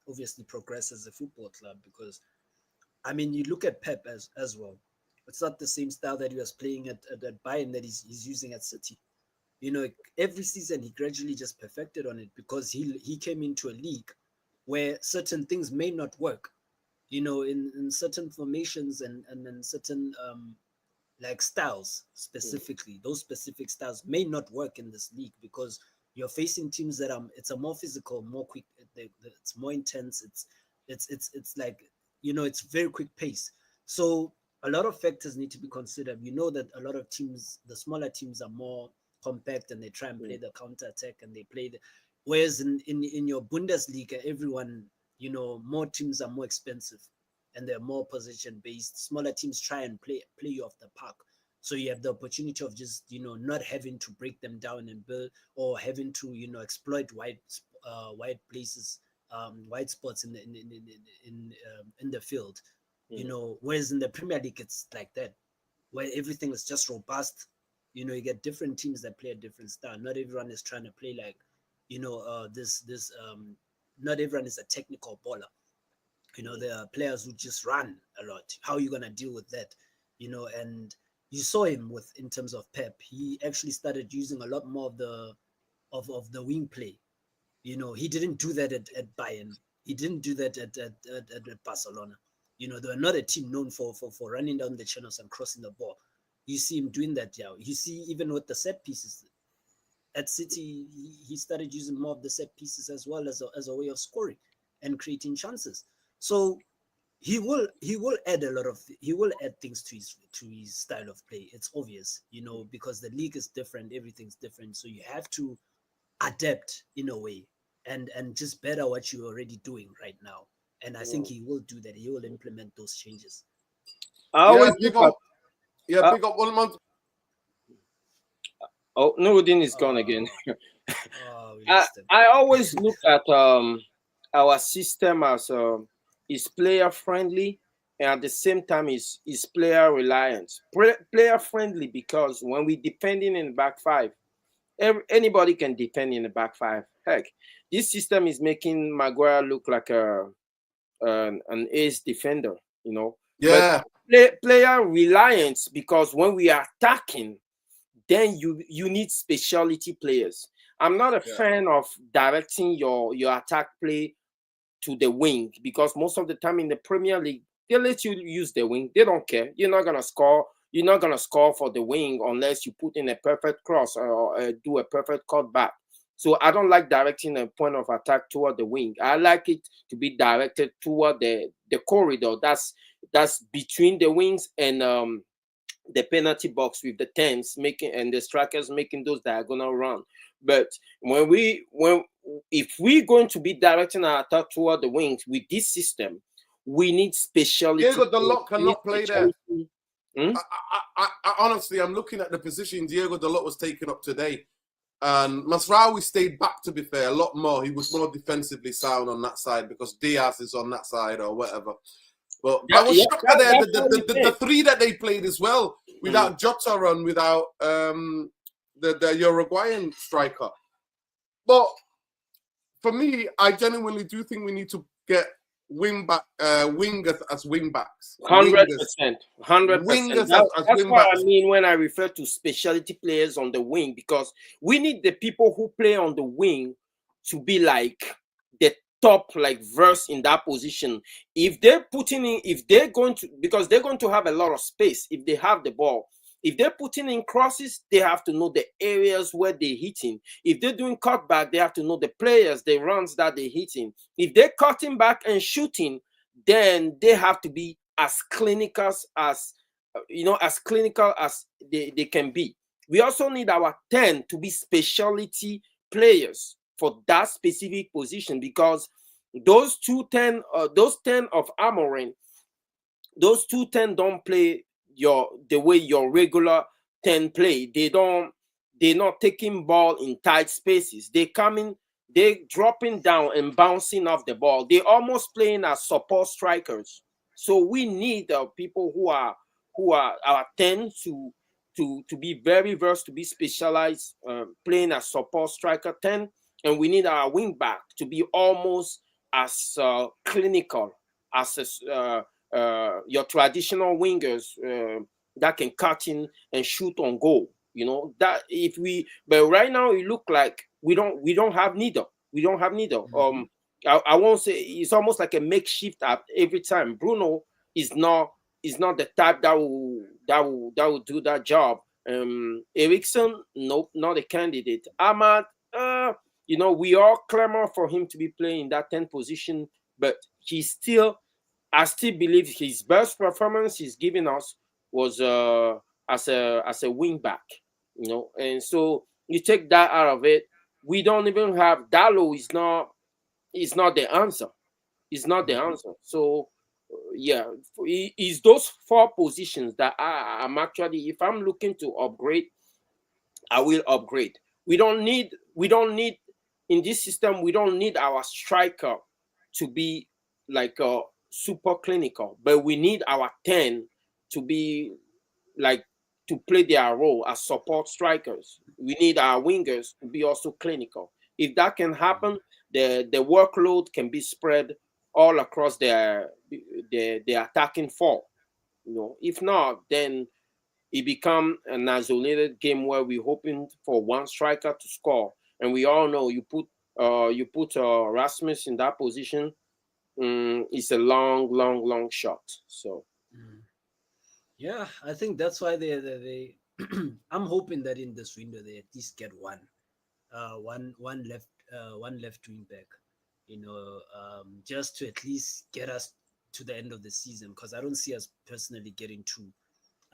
obviously progress as a football club. Because I mean, you look at Pep as well. It's not the same style that he was playing at Bayern that he's using at City. You know, every season he gradually just perfected on it, because he came into a league where certain things may not work. You know, in certain formations and in certain like styles specifically, those specific styles may not work in this league, because you're facing teams that it's a more physical, more quick, it's more intense, it's like, you know, it's very quick pace. So a lot of factors need to be considered. You know that a lot of teams, the smaller teams, are more compact and they try and play the counter attack, and they play whereas in your Bundesliga, everyone, you know, more teams are more expensive and they're more position based. Smaller teams try and play you off the park. So you have the opportunity of just, you know, not having to break them down and build, or having to, you know, exploit wide places, wide spots in the field. You know, whereas in the Premier League it's like that, where everything is just robust. You know, you get different teams that play a different style. Not everyone is trying to play like, you know, not everyone is a technical baller. You know, there are players who just run a lot. How are you gonna deal with that? You know, and you saw him in terms of Pep. He actually started using a lot more of the wing play. You know, he didn't do that at Bayern. He didn't do that at Barcelona. You know, they're not a team known for running down the channels and crossing the ball. You see him doing that now. You see, even with the set pieces at City, he started using more of the set pieces as well as a way of scoring and creating chances. So he will add things to his style of play. It's obvious, you know, because the league is different, everything's different. So you have to adapt in a way and just better what you're already doing right now. And I think he will do that. He will implement those changes. Big up 1 month. Oh, Nuruddin is gone again. We I always look at our system as is player friendly, and at the same time is player reliant. Player friendly because when we defending in the back five, anybody can defend in the back five. Heck, this system is making Maguire look like an ace defender, you know. Yeah. But player reliance, because when we are attacking, then you need specialty players. I'm not a fan of directing your attack play to the wing, because most of the time in the Premier League, they let you use the wing. They don't care. You're not gonna score. You're not gonna score for the wing unless you put in a perfect cross or do a perfect cutback. So I don't like directing a point of attack toward the wing. I like it to be directed toward the corridor. That's between the wings and the penalty box, with the 10s making and the strikers making those diagonal run. But if we're going to be directing our attack toward the wings with this system, we need specialty. Diego Dalot cannot play there. I honestly, I'm looking at the position Diego Dalot was taken up today, and Masraoui stayed back. To be fair, a lot more. He was more defensively sound on that side because Diaz is on that side or whatever. But I was shocked at the three that they played as well, without Jota and without the Uruguayan striker. But for me, I genuinely do think we need to get wingers as wing backs. 100%. 100%. That's what I mean when I refer to specialty players on the wing, because we need the people who play on the wing to be like the top verse in that position. If they're putting in, because they're going to have a lot of space if they have the ball. If they're putting in crosses, they have to know the areas where they're hitting. If they're doing cutback, they have to know the players, the runs that they're hitting. If they're cutting back and shooting, then they have to be as clinical as as clinical as they can be. We also need our 10 to be specialty players for that specific position, because those 10 of Amorim, those 10 don't play the way your regular 10 play. They're not taking ball in tight spaces. They dropping down and bouncing off the ball. They're almost playing as support strikers. So we need people who are our 10 to be very versed, to be specialized, playing as support striker 10, and we need our wing back to be almost as clinical as your traditional wingers that can cut in and shoot on goal. That but right now it look like we don't have neither. We don't have neither. I won't say, it's almost like a makeshift at every time. Bruno is not the type that will do that job. Ericsson, nope, not a candidate. Ahmad, we all clamor for him to be playing that 10 position, but I still believe his best performance he's given us was as a wing back, and so you take that out of it. We don't even have Dallo. Is not the answer. It's not the answer. So yeah, it's those 4 positions that I'm actually, if I'm looking to upgrade, I will upgrade. We don't need in this system, we don't need our striker to be like super clinical, but we need our 10 to be like to play their role as support strikers. We need our wingers to be also clinical. If that can happen, the workload can be spread all across the attacking 4. If not, then it become an isolated game where we're hoping for one striker to score. And we all know you put Rasmus in that position, it's a long shot. So yeah, I think that's why they I'm hoping that in this window they at least get one left wing back, just to at least get us to the end of the season, because I don't see us personally getting 2.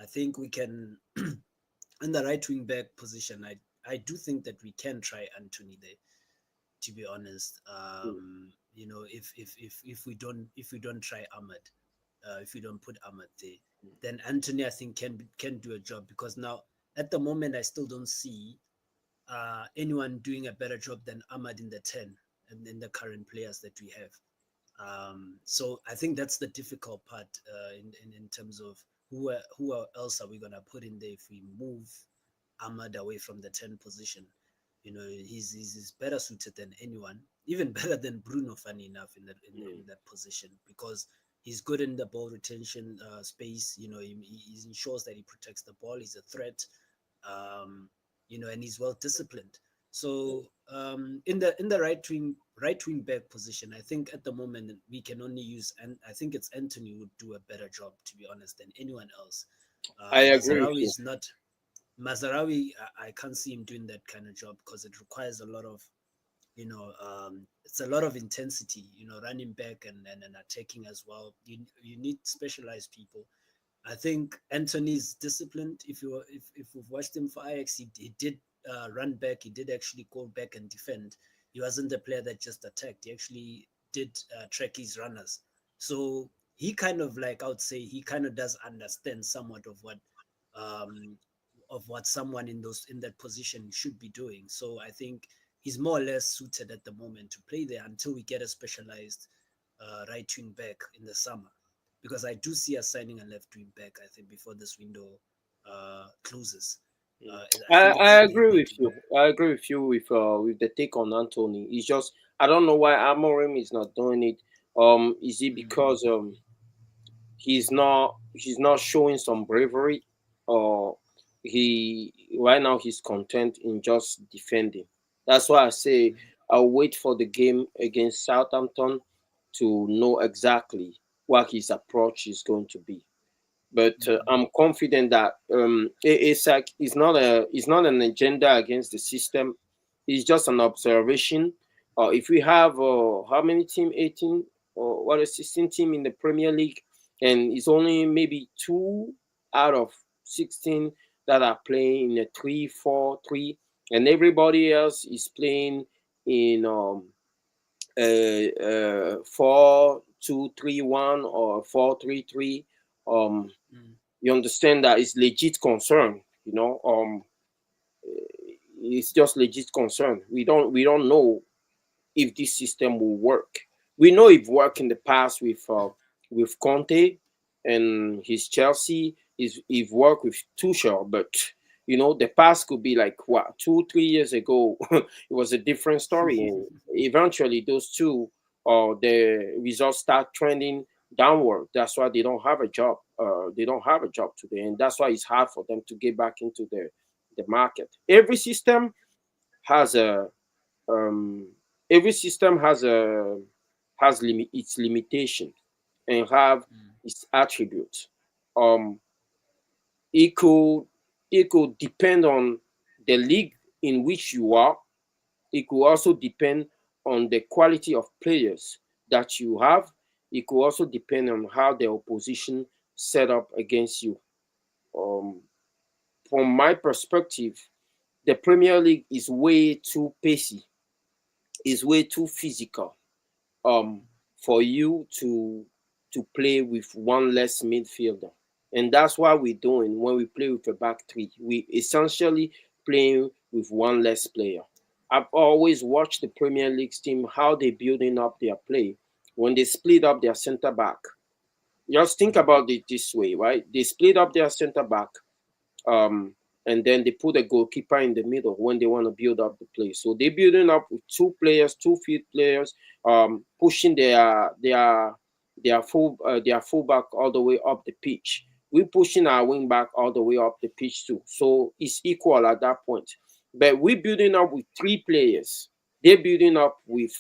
I think we can in the right wing back position. I do think that we can try Anthony there, to be honest. If we don't try Ahmad, if we don't put Ahmad there, then Anthony, I think, can do a job, because now at the moment I still don't see anyone doing a better job than Ahmad in the 10 and in the current players that we have. So I think that's the difficult part in terms of who else are we gonna put in there if we move Ahmad away from the 10 position. He's better suited than anyone, even better than Bruno, funny enough, in that position, because he's good in the ball retention space. He ensures that he protects the ball. He's a threat, and he's well disciplined. So in the right wing back position, I think at the moment we can only use, and I think it's Anthony would do a better job, to be honest, than anyone else. I agree. Mazraoui, I can't see him doing that kind of job, because it requires a lot of, it's a lot of intensity, running back and attacking as well. You need specialized people. I think Anthony's disciplined. If we've watched him for Ajax, he did run back. He did actually go back and defend. He wasn't the player that just attacked. He actually did track his runners. So he kind of, like, I would say, he kind of does understand somewhat of what someone in that position should be doing. So I think he's more or less suited at the moment to play there until we get a specialized right wing back in the summer, because I do see us signing a left wing back, I think, before this window closes. I agree with you. I agree with you with the take on Anthony. It's just, I don't know why Amorim is not doing it. Is it because he's not showing some bravery, or right now he's content in just defending? That's why I say I'll wait for the game against Southampton to know exactly what his approach is going to be. But I'm confident that it's not an agenda against the system. It's just an observation. If we have how many team? 18 or 16 team in the Premier League, and it's only maybe 2 out of 16 that are playing in a 3-4-3, and everybody else is playing in 4-2-3-1 or 4-3-3. You understand that it's legit concern, you know. It's just legit concern. We don't know if this system will work. We know it worked in the past with Conte and his Chelsea. It worked with Tuchel, but you know, the past could be like what 2-3 years ago. It was a different story, and eventually those two, the results start trending downward. That's why they don't have a job. They don't have a job today, and that's why it's hard for them to get back into the market. Every system has a every system has its limitation and have its attributes. It could depend on the league in which you are. It could also depend on the quality of players that you have. It could also depend on how the opposition set up against you. From my perspective, the Premier League is way too pacey, is way too physical, for you to play with one less midfielder. And that's what we're doing when we play with a back three. We essentially playing with one less player. I've always watched the Premier League team, how they're building up their play when they split up their center back. Just think about it this way, right? They split up their center back, and then they put a goalkeeper in the middle when they want to build up the play. So they're building up with two field players, pushing their fullback all the way up the pitch. We're pushing our wing back all the way up the pitch too. So it's equal at that point. But we're building up with 3 players. They're building up with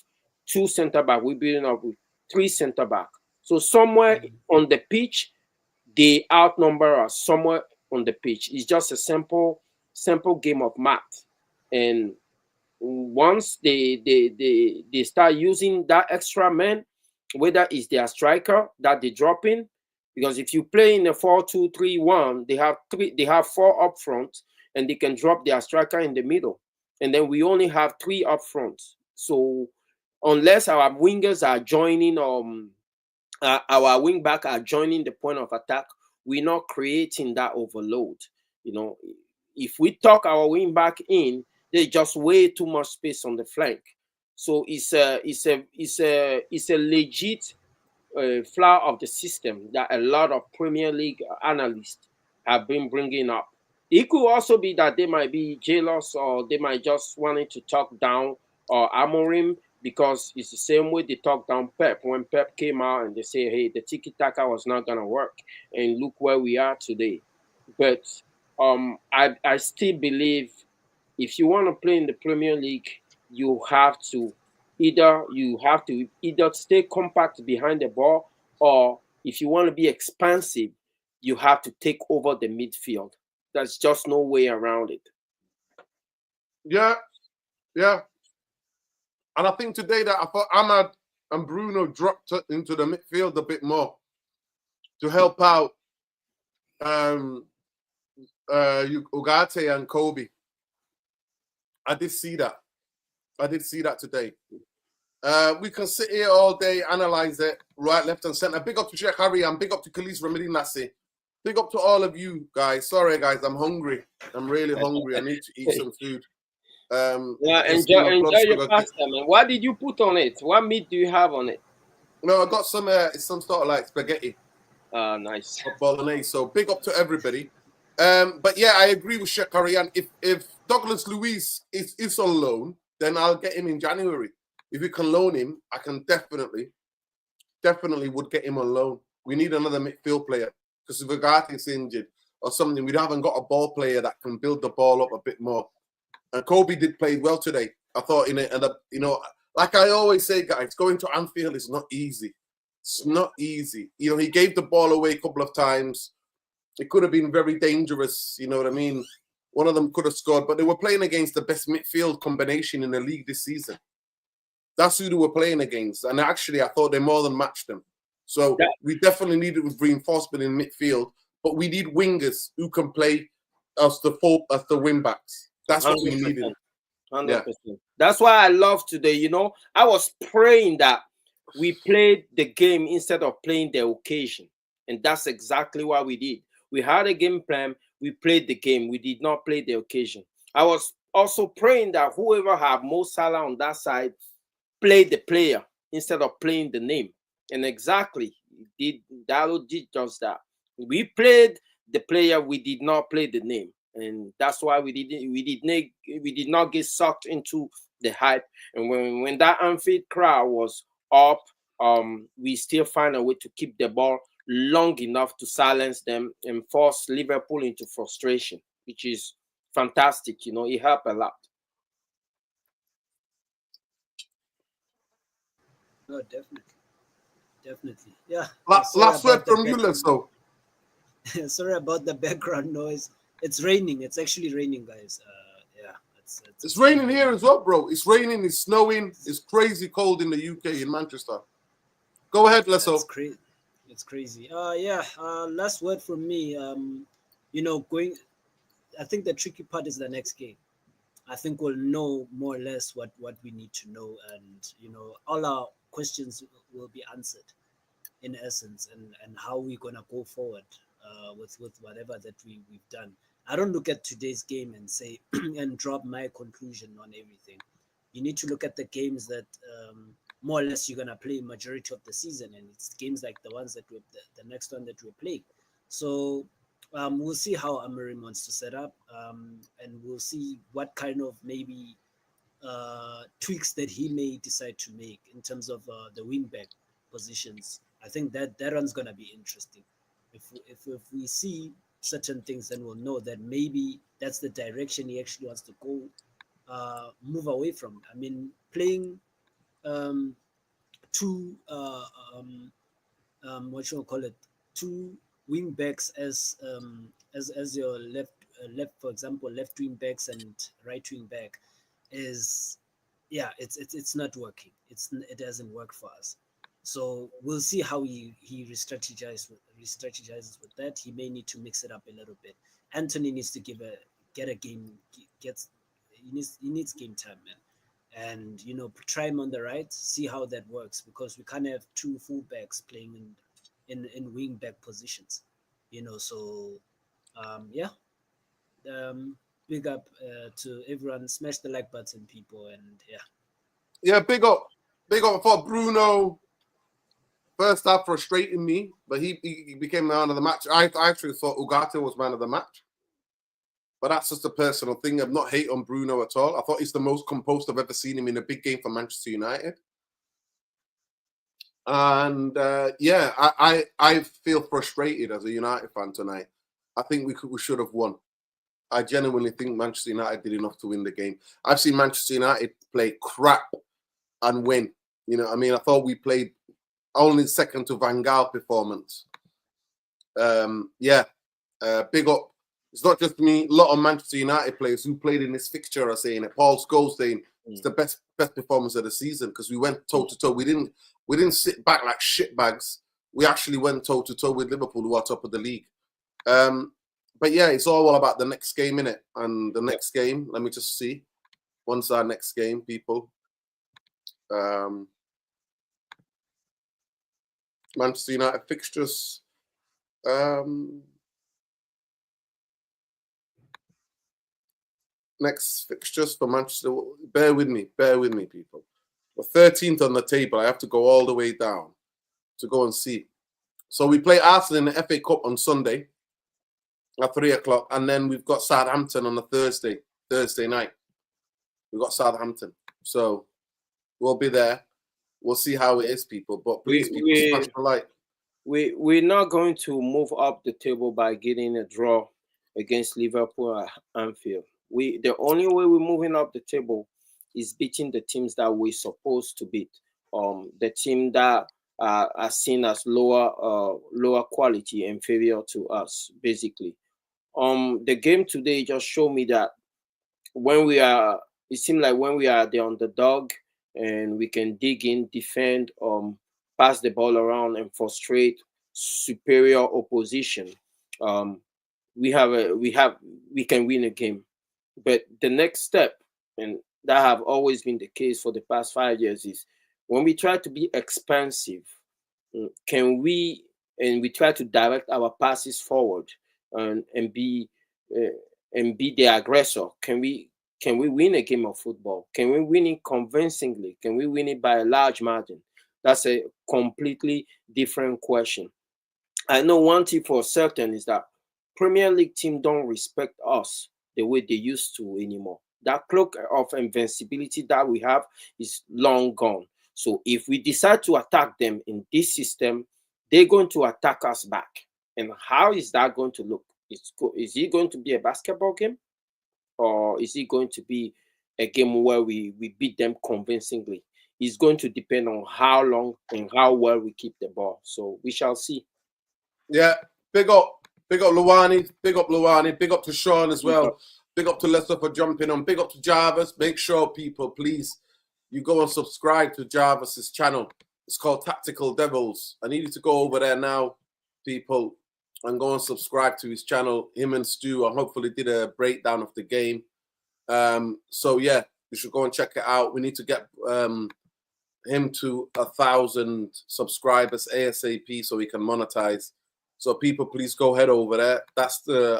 2 center back. We're building up with 3 center back. So somewhere on the pitch, they outnumber us somewhere on the pitch. It's just a simple game of math. And once they start using that extra man, whether it's their striker that they drop in, because if you play in a 4-2-3-1, they have 4 up front, and they can drop their striker in the middle, and then we only have 3 up front. So unless our wingers are joining, our wing back are joining the point of attack, we're not creating that overload. You know, if we tuck our wing back in, there's just way too much space on the flank. So it's a legit flaw of the system that a lot of Premier League analysts have been bringing up. It could also be that they might be jealous, or they might just wanting to talk down Amorim, because it's the same way they talk down Pep when Pep came out and they say, hey, the tiki-taka was not going to work, and look where we are today. But I still believe if you want to play in the Premier League, you have to either stay compact behind the ball, or if you want to be expansive, you have to take over the midfield. There's just no way around it. Yeah. And I think today that I thought Ahmad and Bruno dropped into the midfield a bit more to help out Ugarte and Kobe. I did see that today. We can sit here all day, analyze it, right, left, and center. Big up to Sheikh Harry and big up to Khalis Ramadi Nassi. Big up to all of you guys. Sorry, guys, I'm hungry. I'm really hungry. I need to eat some food. Enjoy your pasta, man. What did you put on it? What meat do you have on it? No, I got some sort of like spaghetti. Nice. Bolognese. So big up to everybody. But yeah, I agree with Sheikh Karian. If Douglas Luiz is on loan, then I'll get him in January. If we can loan him, I can definitely would get him on loan. We need another midfield player, because if Ugarte is injured or something, we haven't got a ball player that can build the ball up a bit more. And Kobe did play well today, I thought, in it. And you know, like I always say, guys, going to Anfield is not easy. It's not easy. You know, he gave the ball away a couple of times. It could have been very dangerous. You know what I mean? One of them could have scored, but they were playing against the best midfield combination in the league this season. That's who they were playing against. And actually, I thought they more than matched them. So we definitely need it with reinforcement in midfield, but we need wingers who can play as the wing backs. That's what we needed. 100%. That's why I love today. You know, I was praying that we played the game instead of playing the occasion, and that's exactly what we did. We had a game plan. We played the game. We did not play the occasion. I was also praying that whoever had Mo Salah on that side played the player instead of playing the name. And exactly, Dallo did just that. We played the player. We did not play the name, and that's why we did not get sucked into the hype. And when that Anfield crowd was up, we still find a way to keep the ball long enough to silence them and force Liverpool into frustration, which is fantastic. You know, it helped a lot. No, definitely. Yeah. Last word from you, Leso. Sorry about the background noise. It's raining. It's actually raining, guys. Yeah. It's raining here as well, bro. It's raining. It's snowing. It's crazy cold in the UK, in Manchester. Go ahead, Leso. It's crazy. Yeah. Last word from me. You know, I think the tricky part is the next game. I think we'll know more or less what we need to know, and you know, all our questions will be answered in essence, and how we're gonna go forward with whatever that we've done. I don't look at today's game and say and drop my conclusion on everything. You need to look at the games that more or less you're gonna play majority of the season, and it's games like the ones that the next one that we're playing. So we'll see how Amorim wants to set up, and we'll see what kind of maybe tweaks that he may decide to make in terms of the wing-back positions. I think that one's gonna be interesting. If we see certain things, then we'll know that maybe that's the direction he actually wants to go, move away from. I mean, playing two what you call it, two wing backs as your left, for example, left wing backs and right wing back is, yeah, it's not working. It doesn't work for us. So we'll see how he re-strategizes with that. He may need to mix it up a little bit. Anthony needs to he needs game time, man. And you know, try him on the right, see how that works, because we can't have two fullbacks playing in wing back positions. You know, so yeah. Big up to everyone. Smash the like button, people, and yeah. Yeah, big up. I thought Bruno first half frustrating me, but he became man of the match. I actually thought Ugarte was man of the match. But that's just a personal thing. I'm not hate on Bruno at all. I thought he's the most composed I've ever seen him in a big game for Manchester United. And yeah, I feel frustrated as a United fan tonight. I think we should have won. I genuinely think Manchester United did enough to win the game. I've seen Manchester United play crap and win. You know, I mean, I thought we played only second to Van Gaal performance. Yeah, big up. It's not just me. A lot of Manchester United players who played in this fixture are saying it. Paul Scholes saying it's the best performance of the season because we went toe to toe. We didn't sit back like shitbags. We actually went toe to toe with Liverpool, who are top of the league. But yeah, it's all about the next game, innit? And the next game, let me just see. When's our next game, people? Manchester United fixtures. Next fixtures for Manchester. Bear with me, people. We're 13th on the table. I have to go all the way down to go and see. So we play Arsenal in the FA Cup on Sunday at 3:00, and then we've got Southampton on the Thursday night. We've got Southampton, so we'll be there. We'll see how it is, people. But please, people, smash the like. We're not going to move up the table by getting a draw against Liverpool at Anfield. The only way we're moving up the table is beating the teams that we're supposed to beat. The team that are seen as lower quality, inferior to us, basically. The game today just showed me that it seemed like when we are the underdog and we can dig in, defend, pass the ball around and frustrate superior opposition, we can win a game. But the next step, and that have always been the case for the past 5 years, is when we try to be expansive, we try to direct our passes forward and be the aggressor. Can we win a game of football? Can we win it convincingly? Can we win it by a large margin? That's a completely different question. I know one thing for certain is that Premier League teams don't respect us the way they used to anymore. That cloak of invincibility that we have is long gone. So if we decide to attack them in this system, they're going to attack us back. And how is that going to look? Is it going to be a basketball game? Or is it going to be a game where we beat them convincingly? It's going to depend on how long and how well we keep the ball. So we shall see. Yeah, big up Luwani, big up to Sean as well. Big up to Lester for jumping on. Big up to Jarvis. Make sure, people, please, you go and subscribe to Jarvis's channel. It's called Tactical Devils. I need you to go over there now, people, and go and subscribe to his channel. Him and Stu, I hopefully did a breakdown of the game. So yeah, you should go and check it out. We need to get him to 1,000 subscribers ASAP so he can monetize. So people, please go head over there.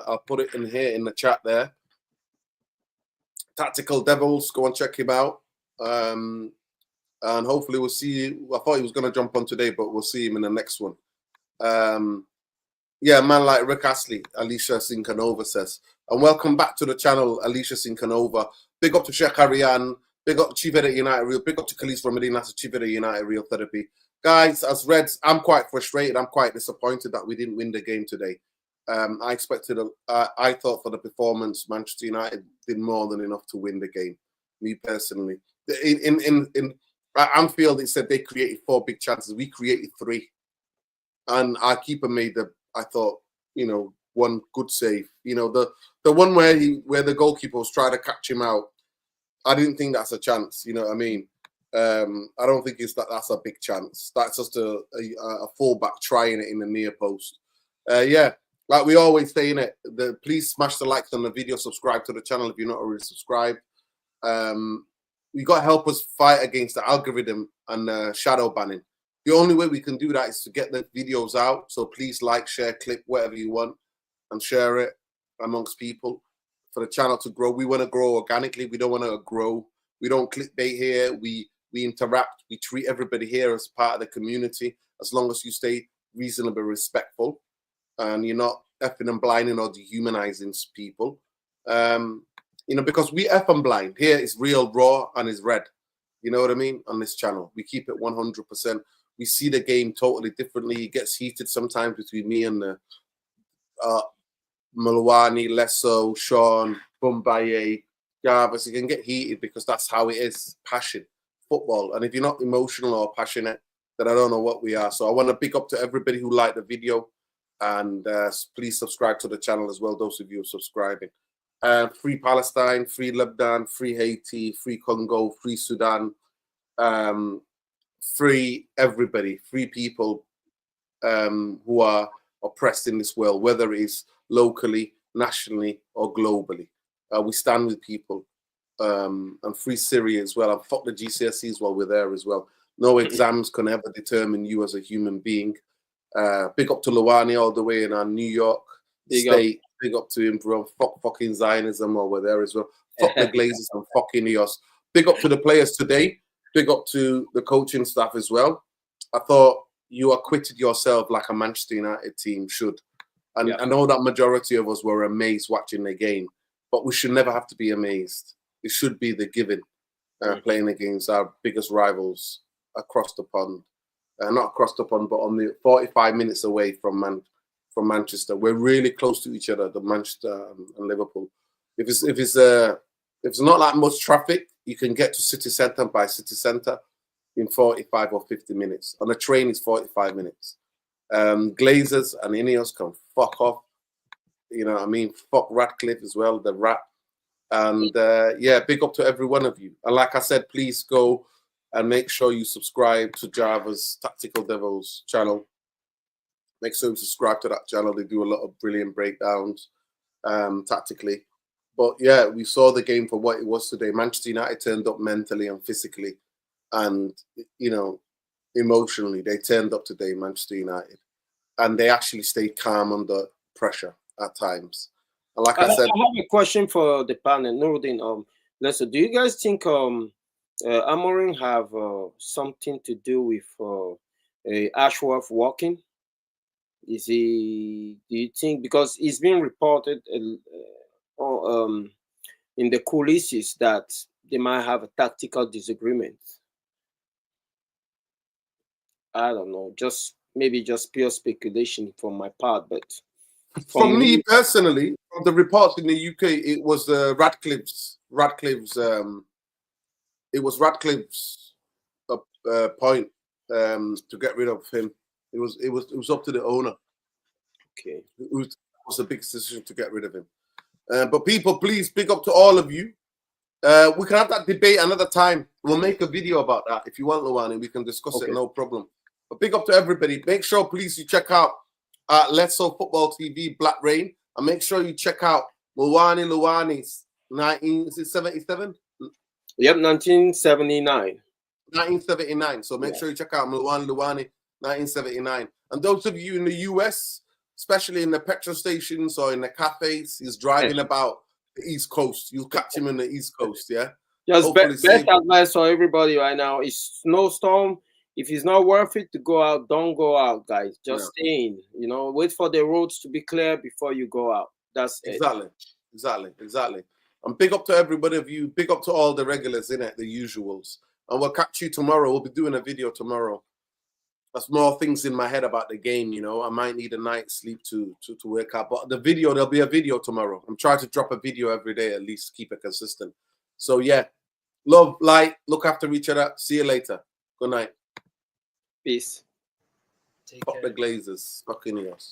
I'll put it in here in the chat there. Tactical Devils, go and check him out. And hopefully we'll see you. I thought he was going to jump on today, but we'll see him in the next one. Yeah, man like Rick Astley, Alicia Sinkanova says. And welcome back to the channel, Alicia Sinkanova. Big up to Sheikh Ariane. Big up to Chief Editor United Real. Big up to Khalis from Medina, Chief Editor United Real Therapy. Guys, as Reds, I'm quite frustrated. I'm quite disappointed that we didn't win the game today. I thought for the performance, Manchester United did more than enough to win the game. Me personally, in Anfield, it said they created 4 big chances. We created 3, and our keeper made I thought, one good save. The one where the goalkeeper was trying to catch him out. I didn't think that's a chance. You know what I mean? I don't think that's a big chance. That's just a fullback trying it in the near post. Yeah. Like we always say in it, please smash the likes on the video, subscribe to the channel if you're not already subscribed. You got to help us fight against the algorithm and shadow banning. The only way we can do that is to get the videos out. So please like, share, clip, whatever you want, and share it amongst people for the channel to grow. We want to grow organically. We don't want to grow. We don't clickbait here. We interact. We treat everybody here as part of the community, as long as you stay reasonably respectful. And you're not effing and blinding or dehumanizing people. Because we eff and blind. Here is real, raw, and is red. You know what I mean? On this channel. We keep it 100%. We see the game totally differently. It gets heated sometimes between me and Mulwani, Lesso, Sean, Bumbaye, Jarvis. It can get heated because that's how it is. Passion. Football. And if you're not emotional or passionate, then I don't know what we are. So I want to big up to everybody who liked the video. And please subscribe to the channel as well, those of you who are subscribing. Free Palestine, free Lebanon, free Haiti, free Congo, free Sudan, free everybody, free people who are oppressed in this world, whether it is locally, nationally, or globally. We stand with people. And free Syria as well. And fuck the GCSEs while we're there as well. No exams can ever determine you as a human being. Big up to Luwani all the way in our New York state. Big up to him, bro. Fuck fucking Zionism while we're there as well. Fuck the Glazers and fucking Ineos. Big up to the players today. Big up to the coaching staff as well. I thought you acquitted yourself like a Manchester United team should. And I know that majority of us were amazed watching the game, but we should never have to be amazed. It should be the given playing against our biggest rivals across the pond. Not across the pond, but on the 45 minutes away from Manchester. We're really close to each other, the Manchester and Liverpool. If it's not that much traffic, you can get to city centre by city centre in 45 or 50 minutes. On a train, it's 45 minutes. Glazers and Ineos can fuck off. You know what I mean? Fuck Radcliffe as well, the rat. And big up to every one of you. And like I said, please go And make sure you subscribe to Java's Tactical Devils channel. Make sure you subscribe to that channel. They do a lot of brilliant breakdowns tactically. But yeah, we saw the game for what it was today. Manchester United turned up mentally and physically, and you know, emotionally. They turned up today, Manchester United, and they actually stayed calm under pressure at times. And like I said, I have a question for the panel, Nuruddin. Lester, do you guys think Amorim have something to do with Ashworth walking? Is he? Do you think, because it's been reported in the coulisses that they might have a tactical disagreement? I don't know, maybe just pure speculation from my part, but from me personally, from the reports in the UK, it was Radcliffe's point to get rid of him. It was up to the owner. Okay, it was a big decision to get rid of him. But people, please, big up to all of you. We can have that debate another time. We'll make a video about that if you want, Luwani. We can discuss it, no problem. But big up to everybody. Make sure, please, you check out Let's Go Football TV, Black Rain, and make sure you check out Luwani's 1977. Yep, 1979. 1979. So make sure you check out Luwani 1979. And those of you in the US, especially in the petrol stations or in the cafes, he's driving about the East Coast. You'll catch him in the East Coast, yeah? Just best advice for everybody right now is snowstorm. If it's not worth it to go out, don't go out, guys. Just stay in. You know, wait for the roads to be clear before you go out. That's it. Exactly. And big up to everybody of you. Big up to all the regulars in it, the usuals. And we'll catch you tomorrow. We'll be doing a video tomorrow. There's more things in my head about the game, you know. I might need a night's sleep to work out. But the video, there'll be a video tomorrow. I'm trying to drop a video every day, at least keep it consistent. So yeah, love, light, look after each other. See you later. Good night. Peace. Take care. Fuck the Glazers. Fucking yours.